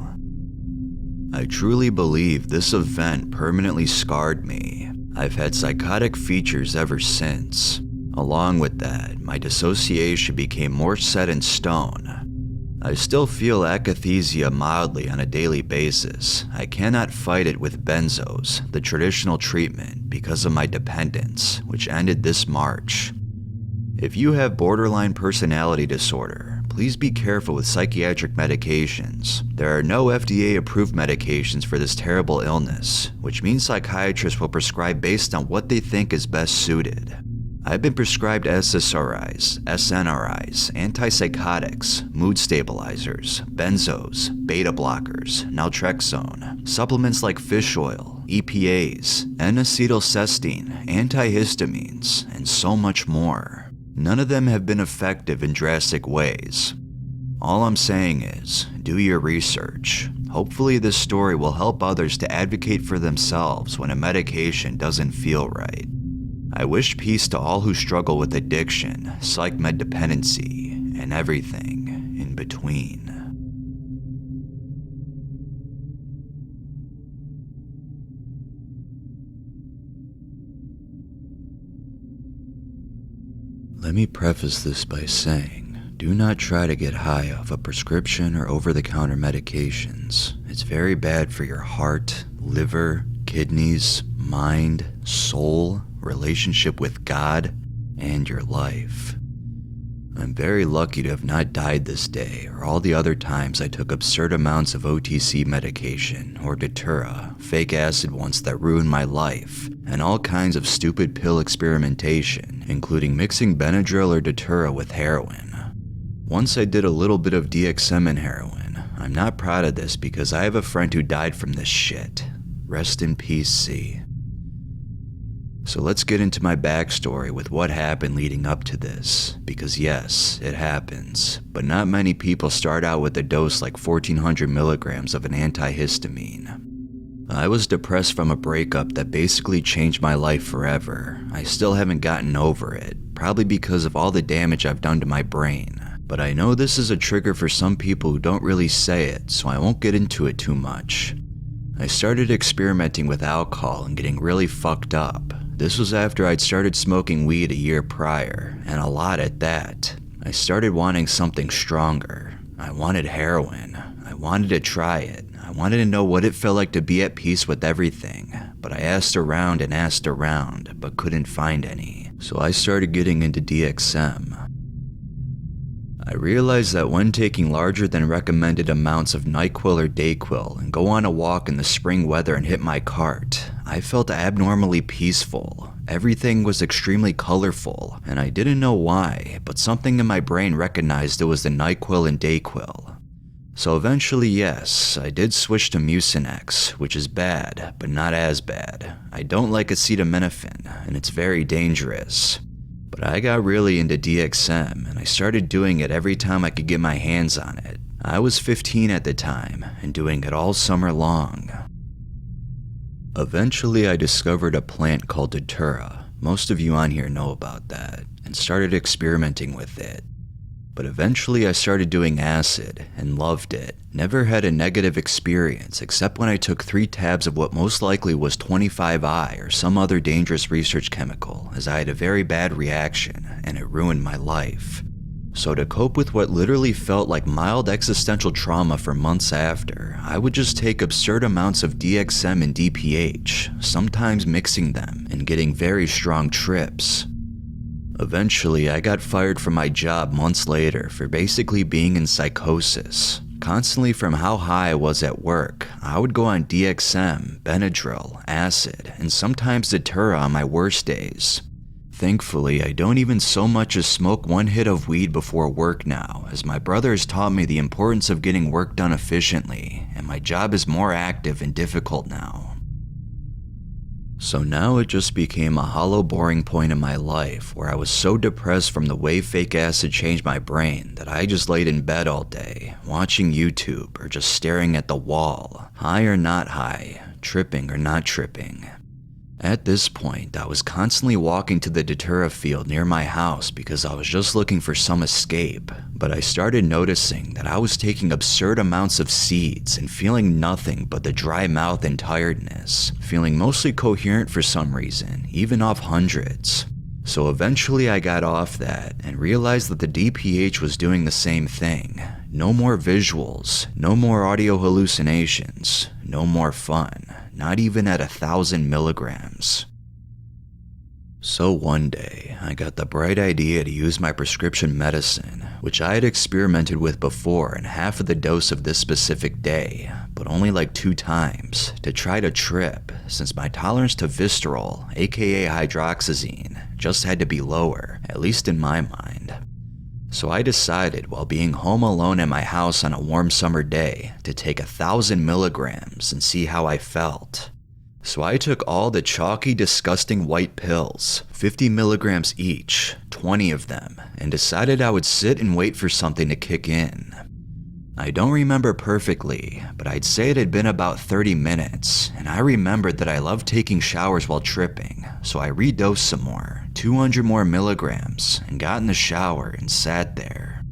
I truly believe this event permanently scarred me. I've had psychotic features ever since. Along with that, my dissociation became more set in stone. I still feel akathisia mildly on a daily basis. I cannot fight it with benzos, the traditional treatment, because of my dependence, which ended this March. If you have borderline personality disorder, please be careful with psychiatric medications. There are no FDA-approved medications for this terrible illness, which means psychiatrists will prescribe based on what they think is best suited. I've been prescribed SSRIs, SNRIs, antipsychotics, mood stabilizers, benzos, beta blockers, naltrexone, supplements like fish oil, EPAs, N-acetylcysteine, antihistamines, and so much more. None of them have been effective in drastic ways. All I'm saying is, do your research. Hopefully this story will help others to advocate for themselves when a medication doesn't feel right. I wish peace to all who struggle with addiction, psych med dependency, and everything in between. Let me preface this by saying, do not try to get high off a prescription or over-the-counter medications. It's very bad for your heart, liver, kidneys, mind, soul, relationship with God, and your life. I'm very lucky to have not died this day or all the other times I took absurd amounts of OTC medication or Datura, fake acid ones that ruined my life, and all kinds of stupid pill experimentation, including mixing Benadryl or Datura with heroin. Once I did a little bit of DXM and heroin. I'm not proud of this because I have a friend who died from this shit. Rest in peace, C. So let's get into my backstory with what happened leading up to this, because yes, it happens, but not many people start out with a dose like 1400 milligrams of an antihistamine. I was depressed from a breakup that basically changed my life forever. I still haven't gotten over it, probably because of all the damage I've done to my brain. But I know this is a trigger for some people who don't really say it, so I won't get into it too much. I started experimenting with alcohol and getting really fucked up. This was after I'd started smoking weed a year prior, and a lot at that. I started wanting something stronger. I wanted heroin. I wanted to try it. I wanted to know what it felt like to be at peace with everything. But I asked around and asked around, but couldn't find any. So I started getting into DXM. I realized that when taking larger than recommended amounts of NyQuil or DayQuil and go on a walk in the spring weather and hit my cart, I felt abnormally peaceful. Everything was extremely colorful, and I didn't know why, but something in my brain recognized it was the NyQuil and Dayquil. So eventually, yes, I did switch to Mucinex, which is bad, but not as bad. I don't like acetaminophen, and it's very dangerous. But I got really into DXM, and I started doing it every time I could get my hands on it. I was 15 at the time, and doing it all summer long. Eventually, I discovered a plant called Datura. Most of you on here know about that, and started experimenting with it. But eventually I started doing acid, and loved it. Never had a negative experience except when I took 3 tabs of what most likely was 25I or some other dangerous research chemical, as I had a very bad reaction, and it ruined my life. So to cope with what literally felt like mild existential trauma for months after, I would just take absurd amounts of DXM and DPH, sometimes mixing them and getting very strong trips. Eventually, I got fired from my job months later for basically being in psychosis. Constantly from how high I was at work, I would go on DXM, Benadryl, acid, and sometimes Datura on my worst days. Thankfully, I don't even so much as smoke 1 hit of weed before work now, as my brother has taught me the importance of getting work done efficiently, and my job is more active and difficult now. So now it just became a hollow, boring point in my life where I was so depressed from the way fake acid changed my brain that I just laid in bed all day, watching YouTube or just staring at the wall, high or not high, tripping or not tripping. At this point, I was constantly walking to the Datura field near my house because I was just looking for some escape, but I started noticing that I was taking absurd amounts of seeds and feeling nothing but the dry mouth and tiredness, feeling mostly coherent for some reason, even off hundreds. So eventually I got off that and realized that the DPH was doing the same thing. No more visuals, no more audio hallucinations, no more fun. Not even at 1,000 milligrams. So one day, I got the bright idea to use my prescription medicine, which I had experimented with before in half of the dose of this specific day, but only like 2 times, to try to trip, since my tolerance to Visceral, aka Hydroxyzine, just had to be lower, at least in my mind. So I decided, while being home alone at my house on a warm summer day, to take 1,000 milligrams and see how I felt. So I took all the chalky, disgusting white pills, 50 milligrams each, 20 of them, and decided I would sit and wait for something to kick in. I don't remember perfectly, but I'd say it had been about 30 minutes, and I remembered that I loved taking showers while tripping, so I redosed some more, 200 more milligrams, and got in the shower and sat there.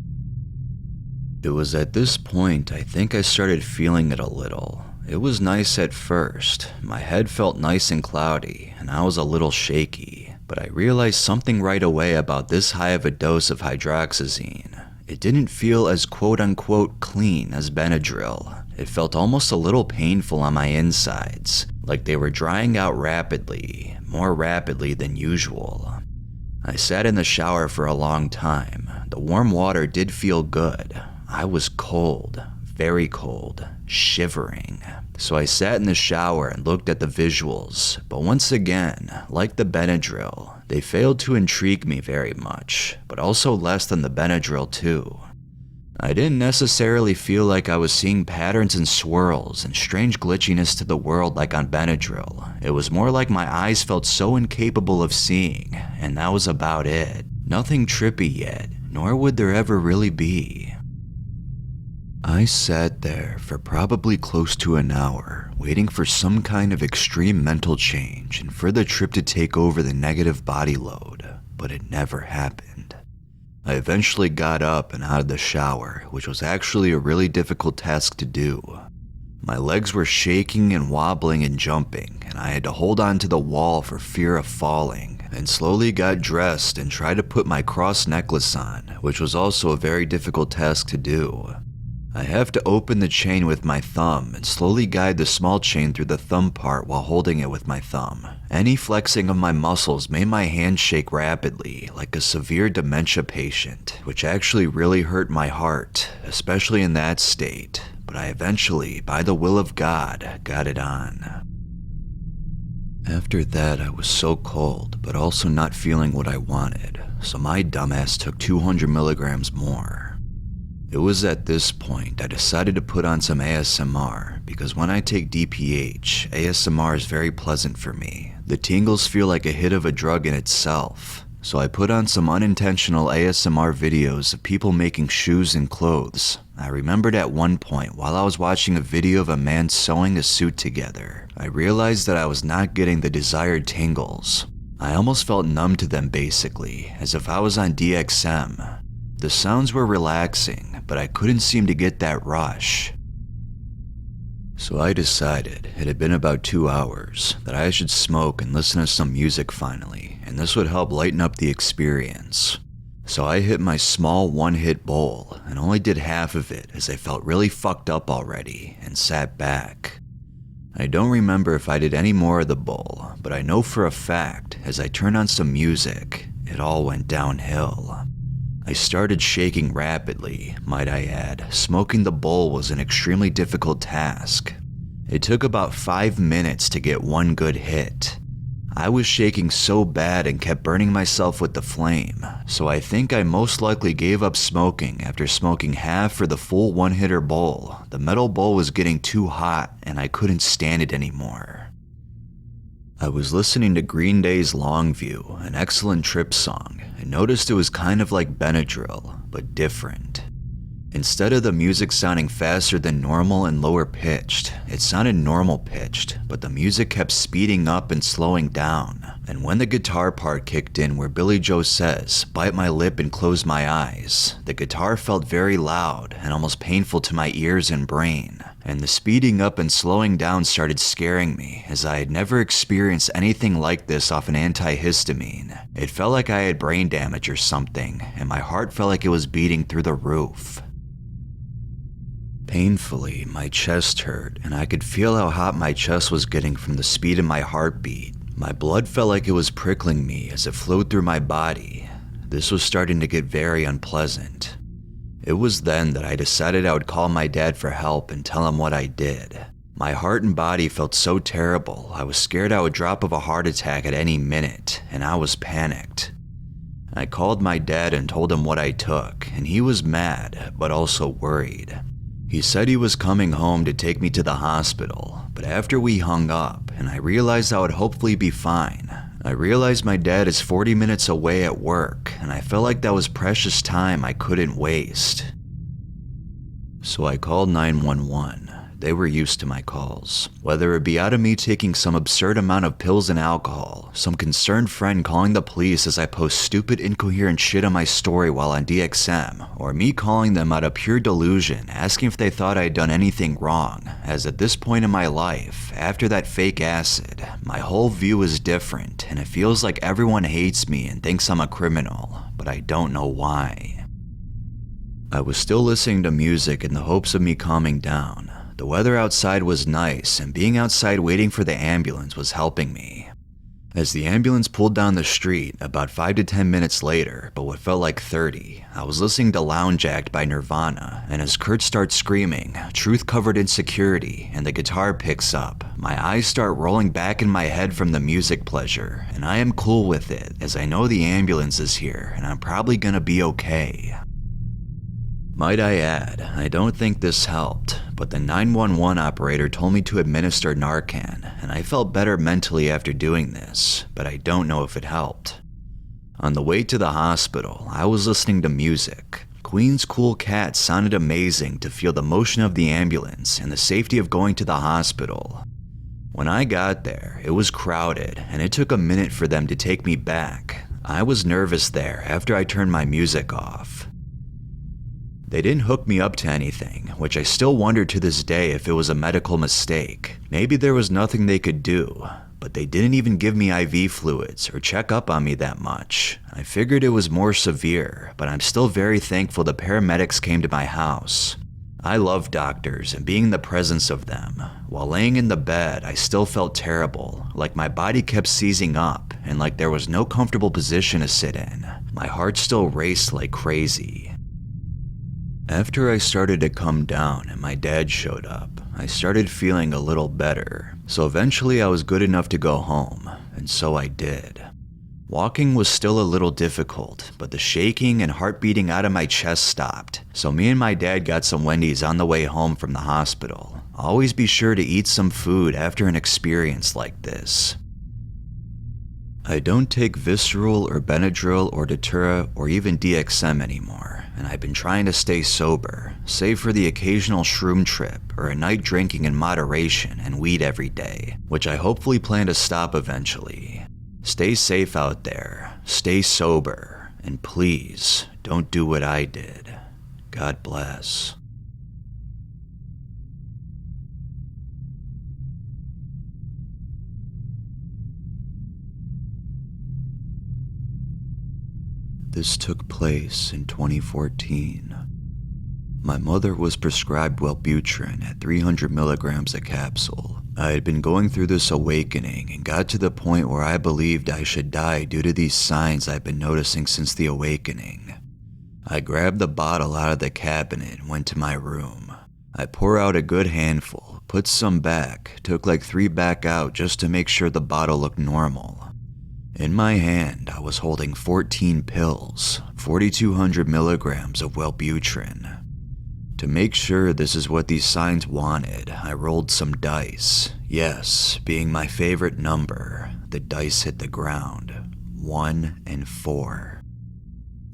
It was at this point I think I started feeling it a little. It was nice at first. My head felt nice and cloudy, and I was a little shaky, but I realized something right away about this high of a dose of hydroxyzine. It didn't feel as quote-unquote clean as Benadryl. It felt almost a little painful on my insides, like they were drying out rapidly, more rapidly than usual. I sat in the shower for a long time. The warm water did feel good. I was cold, very cold, shivering. So I sat in the shower and looked at the visuals, but once again, like the Benadryl, they failed to intrigue me very much, but also less than the Benadryl too. I didn't necessarily feel like I was seeing patterns and swirls and strange glitchiness to the world like on Benadryl. It was more like my eyes felt so incapable of seeing, and that was about it. Nothing trippy yet, nor would there ever really be. I sat there for probably close to an hour, waiting for some kind of extreme mental change and for the trip to take over the negative body load, but it never happened. I eventually got up and out of the shower, which was actually a really difficult task to do. My legs were shaking and wobbling and jumping, and I had to hold on to the wall for fear of falling, and slowly got dressed and tried to put my cross necklace on, which was also a very difficult task to do. I have to open the chain with my thumb and slowly guide the small chain through the thumb part while holding it with my thumb. Any flexing of my muscles made my hand shake rapidly, like a severe dementia patient, which actually really hurt my heart, especially in that state. But I eventually, by the will of God, got it on. After that, I was so cold, but also not feeling what I wanted, so my dumbass took 200 milligrams more. It was at this point I decided to put on some ASMR, because when I take DPH, ASMR is very pleasant for me. The tingles feel like a hit of a drug in itself. So I put on some unintentional ASMR videos of people making shoes and clothes. I remembered at one point while I was watching a video of a man sewing a suit together, I realized that I was not getting the desired tingles. I almost felt numb to them basically, as if I was on DXM. The sounds were relaxing, but I couldn't seem to get that rush. So I decided, it had been about 2 hours, that I should smoke and listen to some music finally, and this would help lighten up the experience. So I hit my small one-hit bowl, and only did half of it as I felt really fucked up already, and sat back. I don't remember if I did any more of the bowl, but I know for a fact, as I turned on some music, it all went downhill. I started shaking rapidly, might I add. Smoking the bowl was an extremely difficult task. It took about 5 minutes to get one good hit. I was shaking so bad and kept burning myself with the flame, so I think I most likely gave up smoking after smoking half or the full one-hitter bowl. The metal bowl was getting too hot and I couldn't stand it anymore. I was listening to Green Day's Longview, an excellent trip song, and noticed it was kind of like Benadryl, but different. Instead of the music sounding faster than normal and lower pitched, it sounded normal pitched, but the music kept speeding up and slowing down. And when the guitar part kicked in where Billy Joe says, "Bite my lip and close my eyes," the guitar felt very loud and almost painful to my ears and brain. And the speeding up and slowing down started scaring me, as I had never experienced anything like this off an antihistamine. It felt like I had brain damage or something, and my heart felt like it was beating through the roof. Painfully, my chest hurt, and I could feel how hot my chest was getting from the speed of my heartbeat. My blood felt like it was prickling me as it flowed through my body. This was starting to get very unpleasant. It was then that I decided I would call my dad for help and tell him what I did. My heart and body felt so terrible, I was scared I would drop of a heart attack at any minute, and I was panicked. I called my dad and told him what I took, and he was mad, but also worried. He said he was coming home to take me to the hospital, but after we hung up and I realized I would hopefully be fine, I realized my dad is 40 minutes away at work, and I felt like that was precious time I couldn't waste. So I called 911. They were used to my calls. Whether it be out of me taking some absurd amount of pills and alcohol, some concerned friend calling the police as I post stupid incoherent shit on my story while on DXM, or me calling them out of pure delusion asking if they thought I had done anything wrong, as at this point in my life, after that fake acid, my whole view is different and it feels like everyone hates me and thinks I'm a criminal, but I don't know why. I was still listening to music in the hopes of me calming down. The weather outside was nice, and being outside waiting for the ambulance was helping me. As the ambulance pulled down the street, about 5 to 10 minutes later, but what felt like 30, I was listening to Lounge Act by Nirvana, and as Kurt starts screaming, "Truth covered in security," and the guitar picks up, my eyes start rolling back in my head from the music pleasure, and I am cool with it, as I know the ambulance is here, and I'm probably gonna be okay. Might I add, I don't think this helped, but the 911 operator told me to administer Narcan, and I felt better mentally after doing this, but I don't know if it helped. On the way to the hospital, I was listening to music. Queen's Cool Cat sounded amazing to feel the motion of the ambulance and the safety of going to the hospital. When I got there, it was crowded, and it took a minute for them to take me back. I was nervous there after I turned my music off. They didn't hook me up to anything, which I still wonder to this day if it was a medical mistake. Maybe there was nothing they could do, but they didn't even give me IV fluids or check up on me that much. I figured it was more severe, but I'm still very thankful the paramedics came to my house. I love doctors and being in the presence of them. While laying in the bed, I still felt terrible, like my body kept seizing up and like there was no comfortable position to sit in. My heart still raced like crazy. After I started to come down and my dad showed up, I started feeling a little better, So eventually I was good enough to go home, and so I did. Walking was still a little difficult, but the shaking and heart beating out of my chest stopped, so me and my dad got some Wendy's on the way home from the hospital. Always be sure to eat some food after an experience like this. I don't take Visceral or Benadryl or Datura or even DXM anymore, and I've been trying to stay sober, save for the occasional shroom trip or a night drinking in moderation and weed every day, which I hopefully plan to stop eventually. Stay safe out there, stay sober, and please don't do what I did. God bless. This took place in 2014. My mother was prescribed Wellbutrin at 300 milligrams a capsule. I had been going through this awakening and got to the point where I believed I should die due to these signs I've been noticing since the awakening. I grabbed the bottle out of the cabinet and went to my room. I poured out a good handful, put some back, took like 3 back out just to make sure the bottle looked normal. In my hand, I was holding 14 pills, 4,200 milligrams of Wellbutrin. To make sure this is what these signs wanted, I rolled some dice. Yes, being my favorite number, the dice hit the ground. 1 and 4.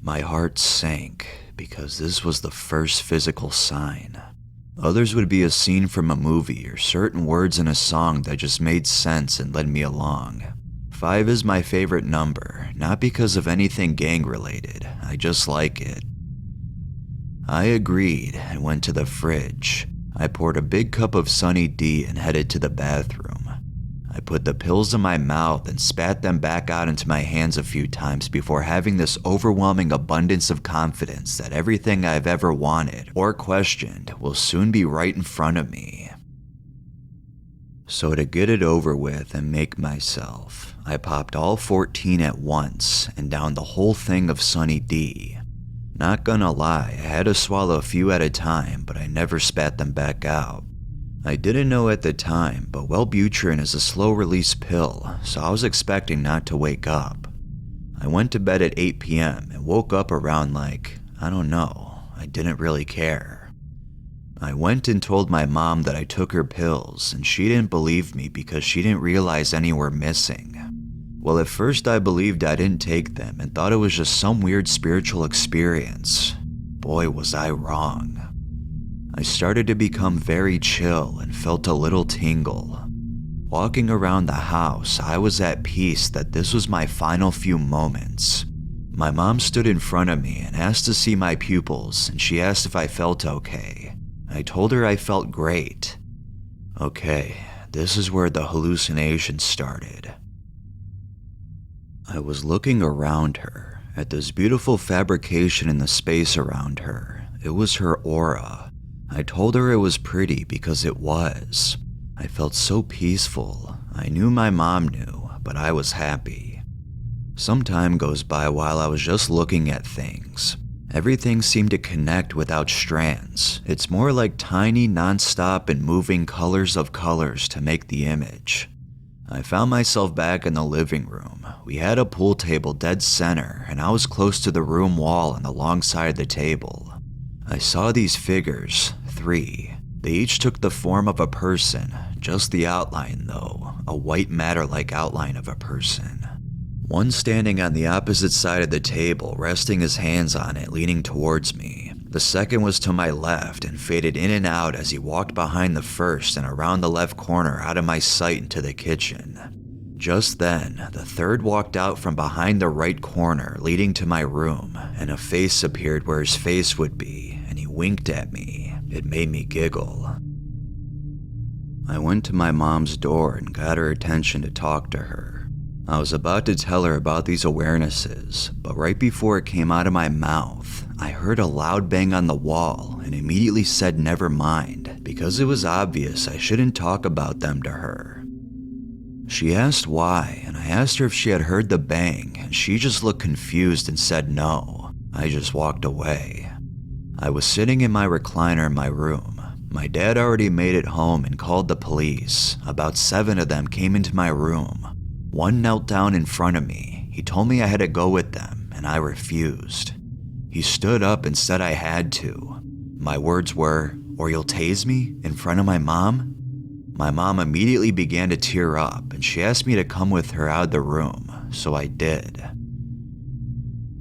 My heart sank because this was the first physical sign. Others would be a scene from a movie or certain words in a song that just made sense and led me along. 5 is my favorite number, not because of anything gang-related, I just like it. I agreed and went to the fridge. I poured a big cup of Sunny D and headed to the bathroom. I put the pills in my mouth and spat them back out into my hands a few times before having this overwhelming abundance of confidence that everything I've ever wanted or questioned will soon be right in front of me. So to get it over with and make myself, I popped all 14 at once and downed the whole thing of Sunny D. Not gonna lie, I had to swallow a few at a time, but I never spat them back out. I didn't know at the time, but Wellbutrin is a slow-release pill, so I was expecting not to wake up. I went to bed at 8 p.m. and woke up around I don't know, I didn't really care. I went and told my mom that I took her pills, and she didn't believe me because she didn't realize any were missing. Well, at first I believed I didn't take them and thought it was just some weird spiritual experience. Boy, was I wrong. I started to become very chill and felt a little tingle. Walking around the house, I was at peace that this was my final few moments. My mom stood in front of me and asked to see my pupils, and she asked if I felt okay. I told her I felt great. Okay, this is where the hallucination started. I was looking around her, at this beautiful fabrication in the space around her. It was her aura. I told her it was pretty because it was. I felt so peaceful. I knew my mom knew, but I was happy. Some time goes by while I was just looking at things. Everything seemed to connect without strands. It's more like tiny, non-stop and moving colors of colors to make the image. I found myself back in the living room. We had a pool table dead center, and I was close to the room wall on the long side of the table. I saw these figures, 3. They each took the form of a person, just the outline though, a white matter-like outline of a person. One standing on the opposite side of the table, resting his hands on it, leaning towards me. The second was to my left and faded in and out as he walked behind the first and around the left corner out of my sight into the kitchen. Just then, the third walked out from behind the right corner leading to my room, and a face appeared where his face would be, and he winked at me. It made me giggle. I went to my mom's door and got her attention to talk to her. I was about to tell her about these awarenesses, but right before it came out of my mouth, I heard a loud bang on the wall and immediately said never mind, because it was obvious I shouldn't talk about them to her. She asked why, and I asked her if she had heard the bang, and she just looked confused and said no. I just walked away. I was sitting in my recliner in my room. My dad already made it home and called the police. About 7 of them came into my room. One knelt down in front of me. He told me I had to go with them, and I refused. He stood up and said I had to. My words were, "Or you'll tase me in front of my mom?" My mom immediately began to tear up, and she asked me to come with her out of the room, so I did.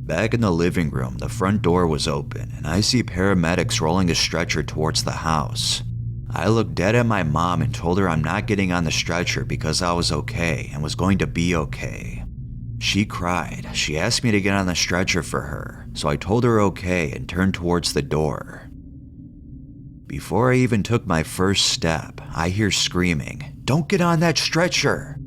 Back in the living room, the front door was open, and I see paramedics rolling a stretcher towards the house. I looked dead at my mom and told her I'm not getting on the stretcher because I was okay and was going to be okay. She cried. She asked me to get on the stretcher for her, so I told her okay and turned towards the door. Before I even took my first step, I hear screaming, "Don't get on that stretcher!"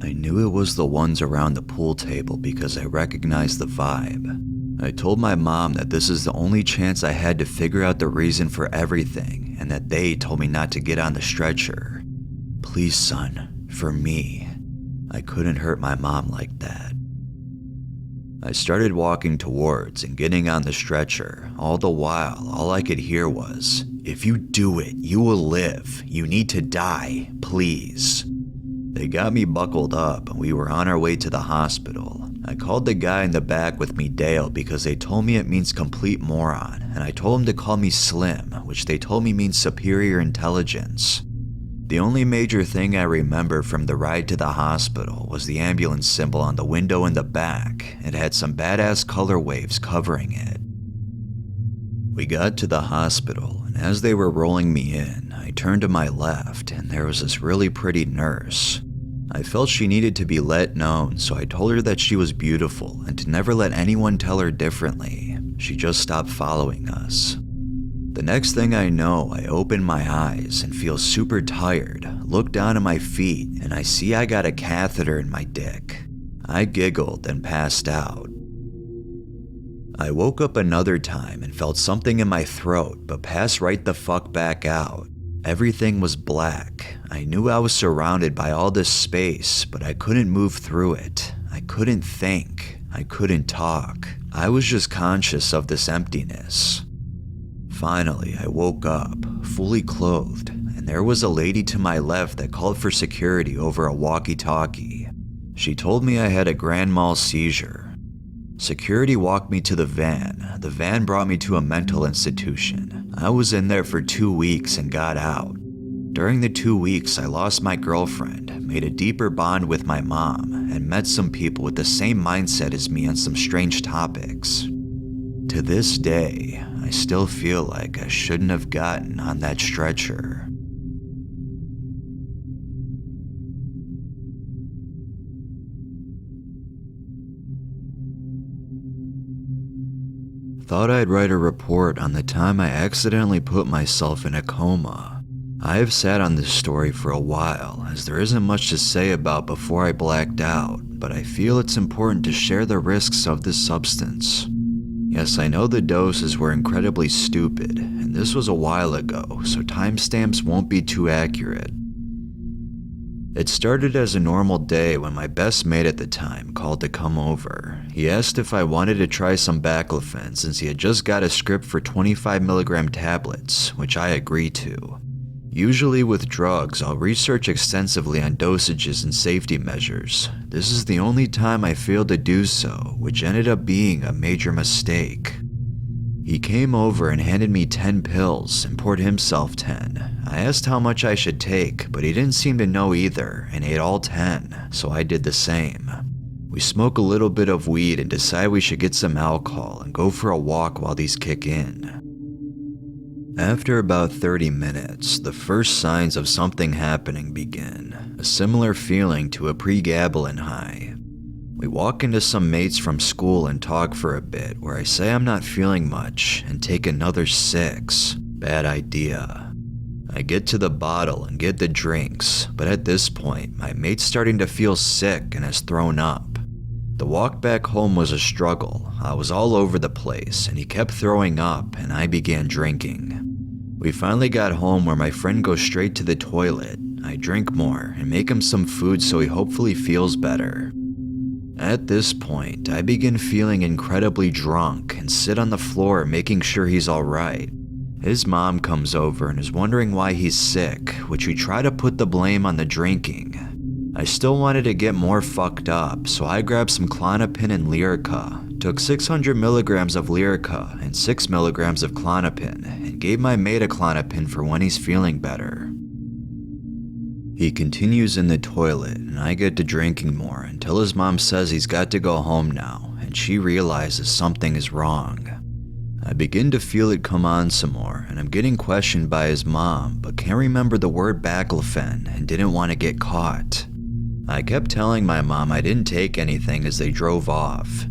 I knew it was the ones around the pool table because I recognized the vibe. I told my mom that this is the only chance I had to figure out the reason for everything and that they told me not to get on the stretcher. Please, son, for me. I couldn't hurt my mom like that. I started walking towards and getting on the stretcher. All the while, all I could hear was, "If you do it, you will live. You need to die, please." They got me buckled up and we were on our way to the hospital. I called the guy in the back with me Dale because they told me it means complete moron, and I told him to call me Slim, which they told me means superior intelligence. The only major thing I remember from the ride to the hospital was the ambulance symbol on the window in the back. It had some badass color waves covering it. We got to the hospital, and as they were rolling me in, I turned to my left, and there was this really pretty nurse. I felt she needed to be let known, so I told her that she was beautiful and to never let anyone tell her differently. She just stopped following us. The next thing I know, I open my eyes and feel super tired, look down at my feet, and I see I got a catheter in my dick. I giggled and passed out. I woke up another time and felt something in my throat, but passed right the fuck back out. Everything was black. I knew I was surrounded by all this space, but I couldn't move through it. I couldn't think. I couldn't talk. I was just conscious of this emptiness. Finally, I woke up, fully clothed, and there was a lady to my left that called for security over a walkie-talkie. She told me I had a grand mal seizure. Security walked me to the van. The van brought me to a mental institution. I was in there for 2 weeks and got out. During the 2 weeks, I lost my girlfriend, made a deeper bond with my mom, and met some people with the same mindset as me on some strange topics. To this day, I still feel like I shouldn't have gotten on that stretcher. Thought I'd write a report on the time I accidentally put myself in a coma. I have sat on this story for a while, as there isn't much to say about before I blacked out, but I feel it's important to share the risks of this substance. Yes, I know the doses were incredibly stupid, and this was a while ago, so timestamps won't be too accurate. It started as a normal day when my best mate at the time called to come over. He asked if I wanted to try some Baclofen since he had just got a script for 25mg tablets, which I agreed to. Usually with drugs, I'll research extensively on dosages and safety measures. This is the only time I failed to do so, which ended up being a major mistake. He came over and handed me 10 pills and poured himself 10. I asked how much I should take, but he didn't seem to know either and ate all 10, so I did the same. We smoke a little bit of weed and decide we should get some alcohol and go for a walk while these kick in. After about 30 minutes, the first signs of something happening begin, a similar feeling to a pregabalin high. We walk into some mates from school and talk for a bit, where I say I'm not feeling much and take another 6. Bad idea. I get to the bottle and get the drinks, but at this point, my mate's starting to feel sick and has thrown up. The walk back home was a struggle. I was all over the place, and he kept throwing up, and I began drinking. We finally got home where my friend goes straight to the toilet. I drink more and make him some food so he hopefully feels better. At this point, I begin feeling incredibly drunk and sit on the floor making sure he's alright. His mom comes over and is wondering why he's sick, which we try to put the blame on the drinking. I still wanted to get more fucked up, so I grabbed some Klonopin and Lyrica, took 600 milligrams of Lyrica and 6 milligrams of Klonopin, and gave my mate a Klonopin for when he's feeling better. He continues in the toilet, and I get to drinking more until his mom says he's got to go home now, and she realizes something is wrong. I begin to feel it come on some more, and I'm getting questioned by his mom, but can't remember the word Baclofen and didn't want to get caught. I kept telling my mom I didn't take anything as they drove off.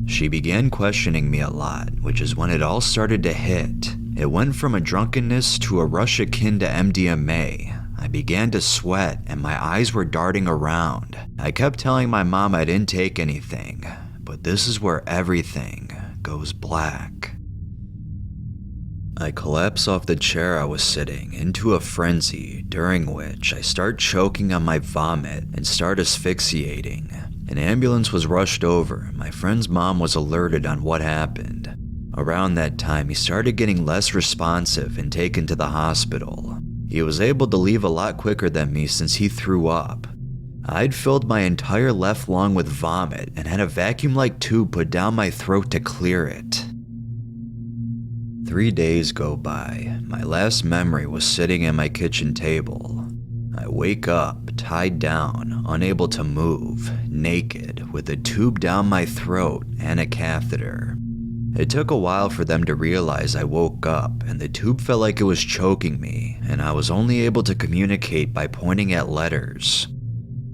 She began questioning me a lot, which is when it all started to hit. It went from a drunkenness to a rush akin to MDMA. I began to sweat and my eyes were darting around. I kept telling my mom I didn't take anything, but this is where everything goes black. I collapse off the chair I was sitting into a frenzy, during which I start choking on my vomit and start asphyxiating. An ambulance was rushed over. My friend's mom was alerted on what happened. Around that time, he started getting less responsive and taken to the hospital. He was able to leave a lot quicker than me since he threw up. I'd filled my entire left lung with vomit and had a vacuum-like tube put down my throat to clear it. 3 days go by. My last memory was sitting at my kitchen table. I wake up, tied down, unable to move, naked, with a tube down my throat and a catheter. It took a while for them to realize I woke up, and the tube felt like it was choking me, and I was only able to communicate by pointing at letters.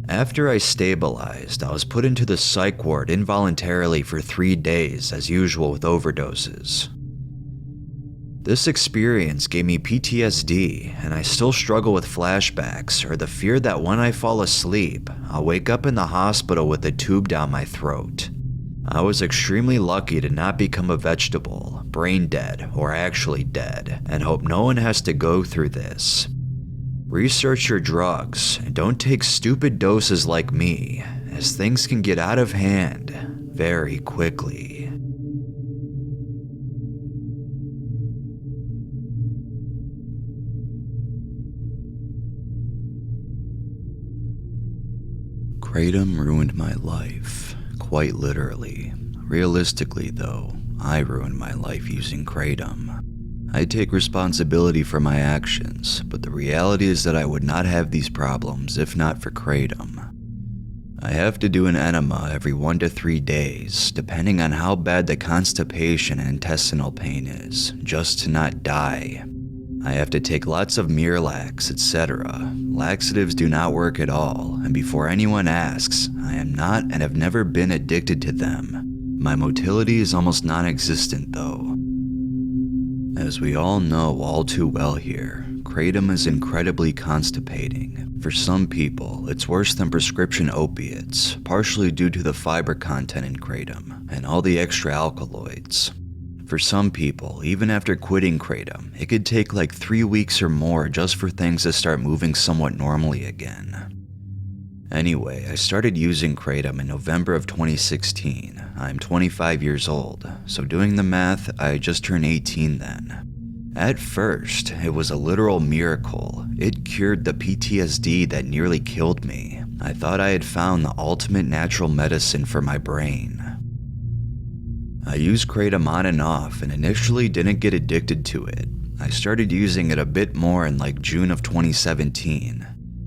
After I stabilized, I was put into the psych ward involuntarily for 3 days, as usual with overdoses. This experience gave me PTSD, and I still struggle with flashbacks or the fear that when I fall asleep, I'll wake up in the hospital with a tube down my throat. I was extremely lucky to not become a vegetable, brain dead, or actually dead, and hope no one has to go through this. Research your drugs, and don't take stupid doses like me, as things can get out of hand very quickly. Kratom ruined my life. Quite literally. Realistically though, I ruined my life using Kratom. I take responsibility for my actions, but the reality is that I would not have these problems if not for Kratom. I have to do an enema every 1 to 3 days, depending on how bad the constipation and intestinal pain is, just to not die. I have to take lots of Miralax, etc. Laxatives do not work at all, and before anyone asks, I am not and have never been addicted to them. My motility is almost non-existent though. As we all know all too well here, Kratom is incredibly constipating. For some people, it's worse than prescription opiates, partially due to the fiber content in Kratom and all the extra alkaloids. For some people, even after quitting Kratom, it could take like 3 weeks or more just for things to start moving somewhat normally again. Anyway, I started using Kratom in November of 2016. I'm 25 years old, so doing the math, I had just turned 18 then. At first, it was a literal miracle. It cured the PTSD that nearly killed me. I thought I had found the ultimate natural medicine for my brain. I used Kratom on and off and initially didn't get addicted to it. I started using it a bit more in like June of 2017.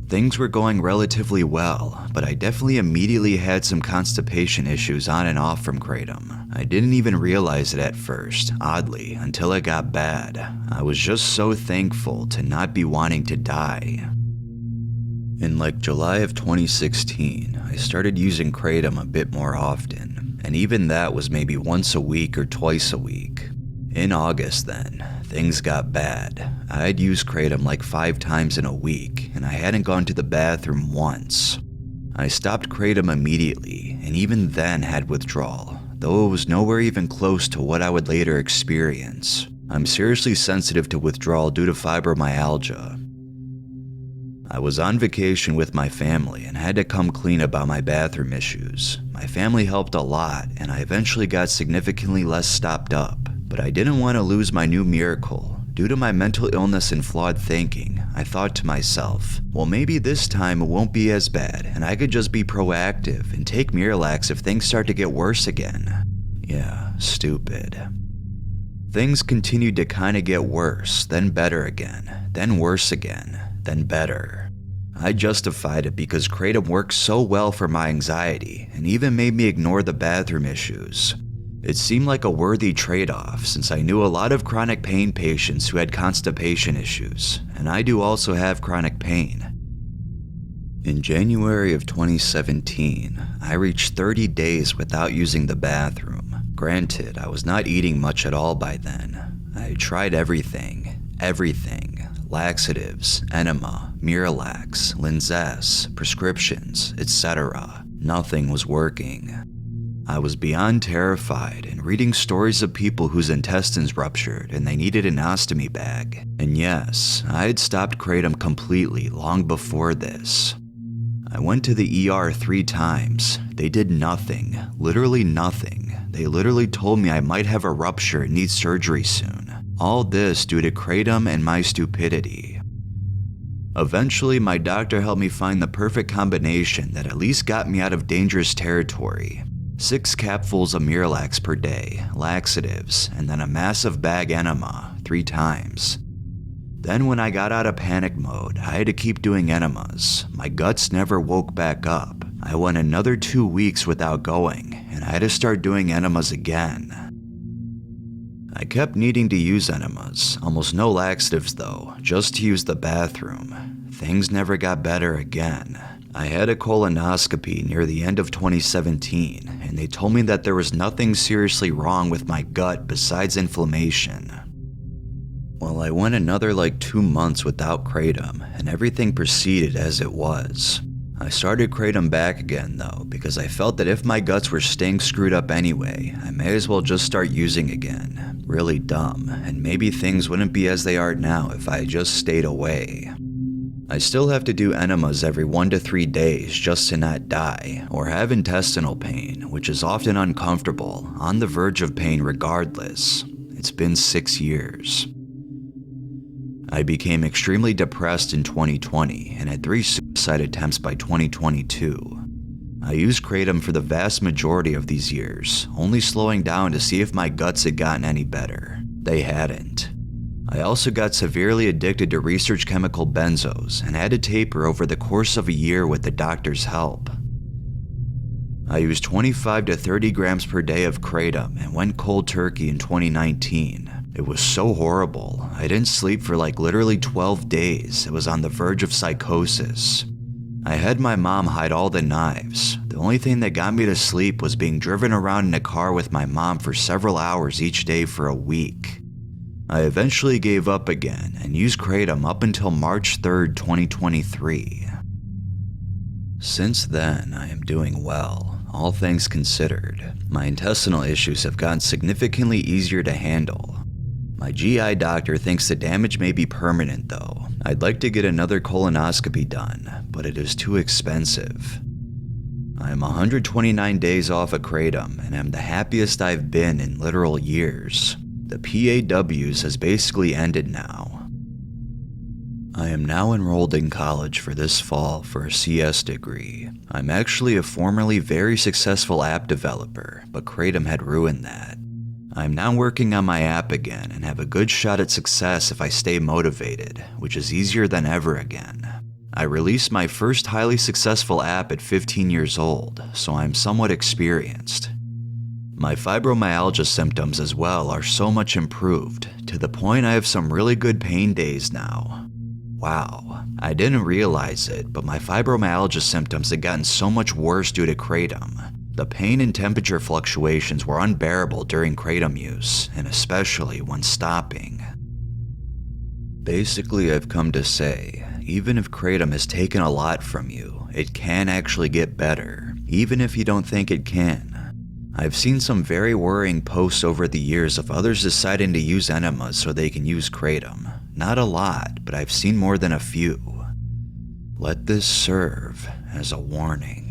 Things were going relatively well, but I definitely immediately had some constipation issues on and off from Kratom. I didn't even realize it at first, oddly, until it got bad. I was just so thankful to not be wanting to die. In like July of 2016, I started using Kratom a bit more often, and even that was maybe once a week or twice a week. In August then, things got bad. I'd used Kratom like 5 times in a week, and I hadn't gone to the bathroom once. I stopped Kratom immediately, and even then had withdrawal, though it was nowhere even close to what I would later experience. I'm seriously sensitive to withdrawal due to fibromyalgia. I was on vacation with my family and had to come clean about my bathroom issues. My family helped a lot, and I eventually got significantly less stopped up. But I didn't want to lose my new miracle due to my mental illness and flawed thinking, I thought to myself, well, maybe this time it won't be as bad and I could just be proactive and take Miralax if things start to get worse again. Yeah, stupid. Things continued to kinda get worse, then better again, then worse again, then better. I justified it because Kratom worked so well for my anxiety and even made me ignore the bathroom issues. It seemed like a worthy trade-off since I knew a lot of chronic pain patients who had constipation issues, and I do also have chronic pain. In January of 2017, I reached 30 days without using the bathroom. Granted, I was not eating much at all by then. I tried everything. Laxatives, enema, Miralax, Linzess, prescriptions, etc. Nothing was working. I was beyond terrified and reading stories of people whose intestines ruptured and they needed an ostomy bag. And yes, I had stopped Kratom completely long before this. I went to the ER 3 times. They did nothing, literally nothing. They literally told me I might have a rupture and need surgery soon. All this due to Kratom and my stupidity. Eventually, my doctor helped me find the perfect combination that at least got me out of dangerous territory. 6 capfuls of Miralax per day, laxatives, and then a massive bag enema 3 times. Then when I got out of panic mode, I had to keep doing enemas. My guts never woke back up. I went another 2 weeks without going, and I had to start doing enemas again. I kept needing to use enemas, almost no laxatives though, just to use the bathroom. Things never got better again. I had a colonoscopy near the end of 2017, and they told me that there was nothing seriously wrong with my gut besides inflammation. Well, I went another 2 months without Kratom, and everything proceeded as it was. I started Kratom back again though, because I felt that if my guts were staying screwed up anyway, I may as well just start using again. Really dumb, and maybe things wouldn't be as they are now if I had just stayed away. I still have to do enemas every 1 to 3 days just to not die, or have intestinal pain, which is often uncomfortable, on the verge of pain regardless. It's been 6 years. I became extremely depressed in 2020 and had 3 suicide attempts by 2022. I used Kratom for the vast majority of these years, only slowing down to see if my guts had gotten any better. They hadn't. I also got severely addicted to research chemical benzos and had to taper over the course of a year with the doctor's help. I used 25 to 30 grams per day of Kratom and went cold turkey in 2019. It was so horrible. I didn't sleep for literally 12 days. It was on the verge of psychosis. I had my mom hide all the knives. The only thing that got me to sleep was being driven around in a car with my mom for several hours each day for a week. I eventually gave up again and used Kratom up until March 3rd, 2023. Since then, I am doing well, all things considered. My intestinal issues have gotten significantly easier to handle. My GI doctor thinks the damage may be permanent though. I'd like to get another colonoscopy done, but it is too expensive. I am 129 days off of Kratom and am the happiest I've been in literal years. The PAWs has basically ended now. I am now enrolled in college for this fall for a CS degree. I'm actually a formerly very successful app developer, but Kratom had ruined that. I'm now working on my app again and have a good shot at success if I stay motivated, which is easier than ever again. I released my first highly successful app at 15 years old, so I'm somewhat experienced. My fibromyalgia symptoms as well are so much improved, to the point I have some really good pain days now. Wow, I didn't realize it, but my fibromyalgia symptoms had gotten so much worse due to Kratom. The pain and temperature fluctuations were unbearable during Kratom use, and especially when stopping. Basically, I've come to say, even if Kratom has taken a lot from you, it can actually get better, even if you don't think it can. I've seen some very worrying posts over the years of others deciding to use enemas so they can use Kratom. Not a lot, but I've seen more than a few. Let this serve as a warning.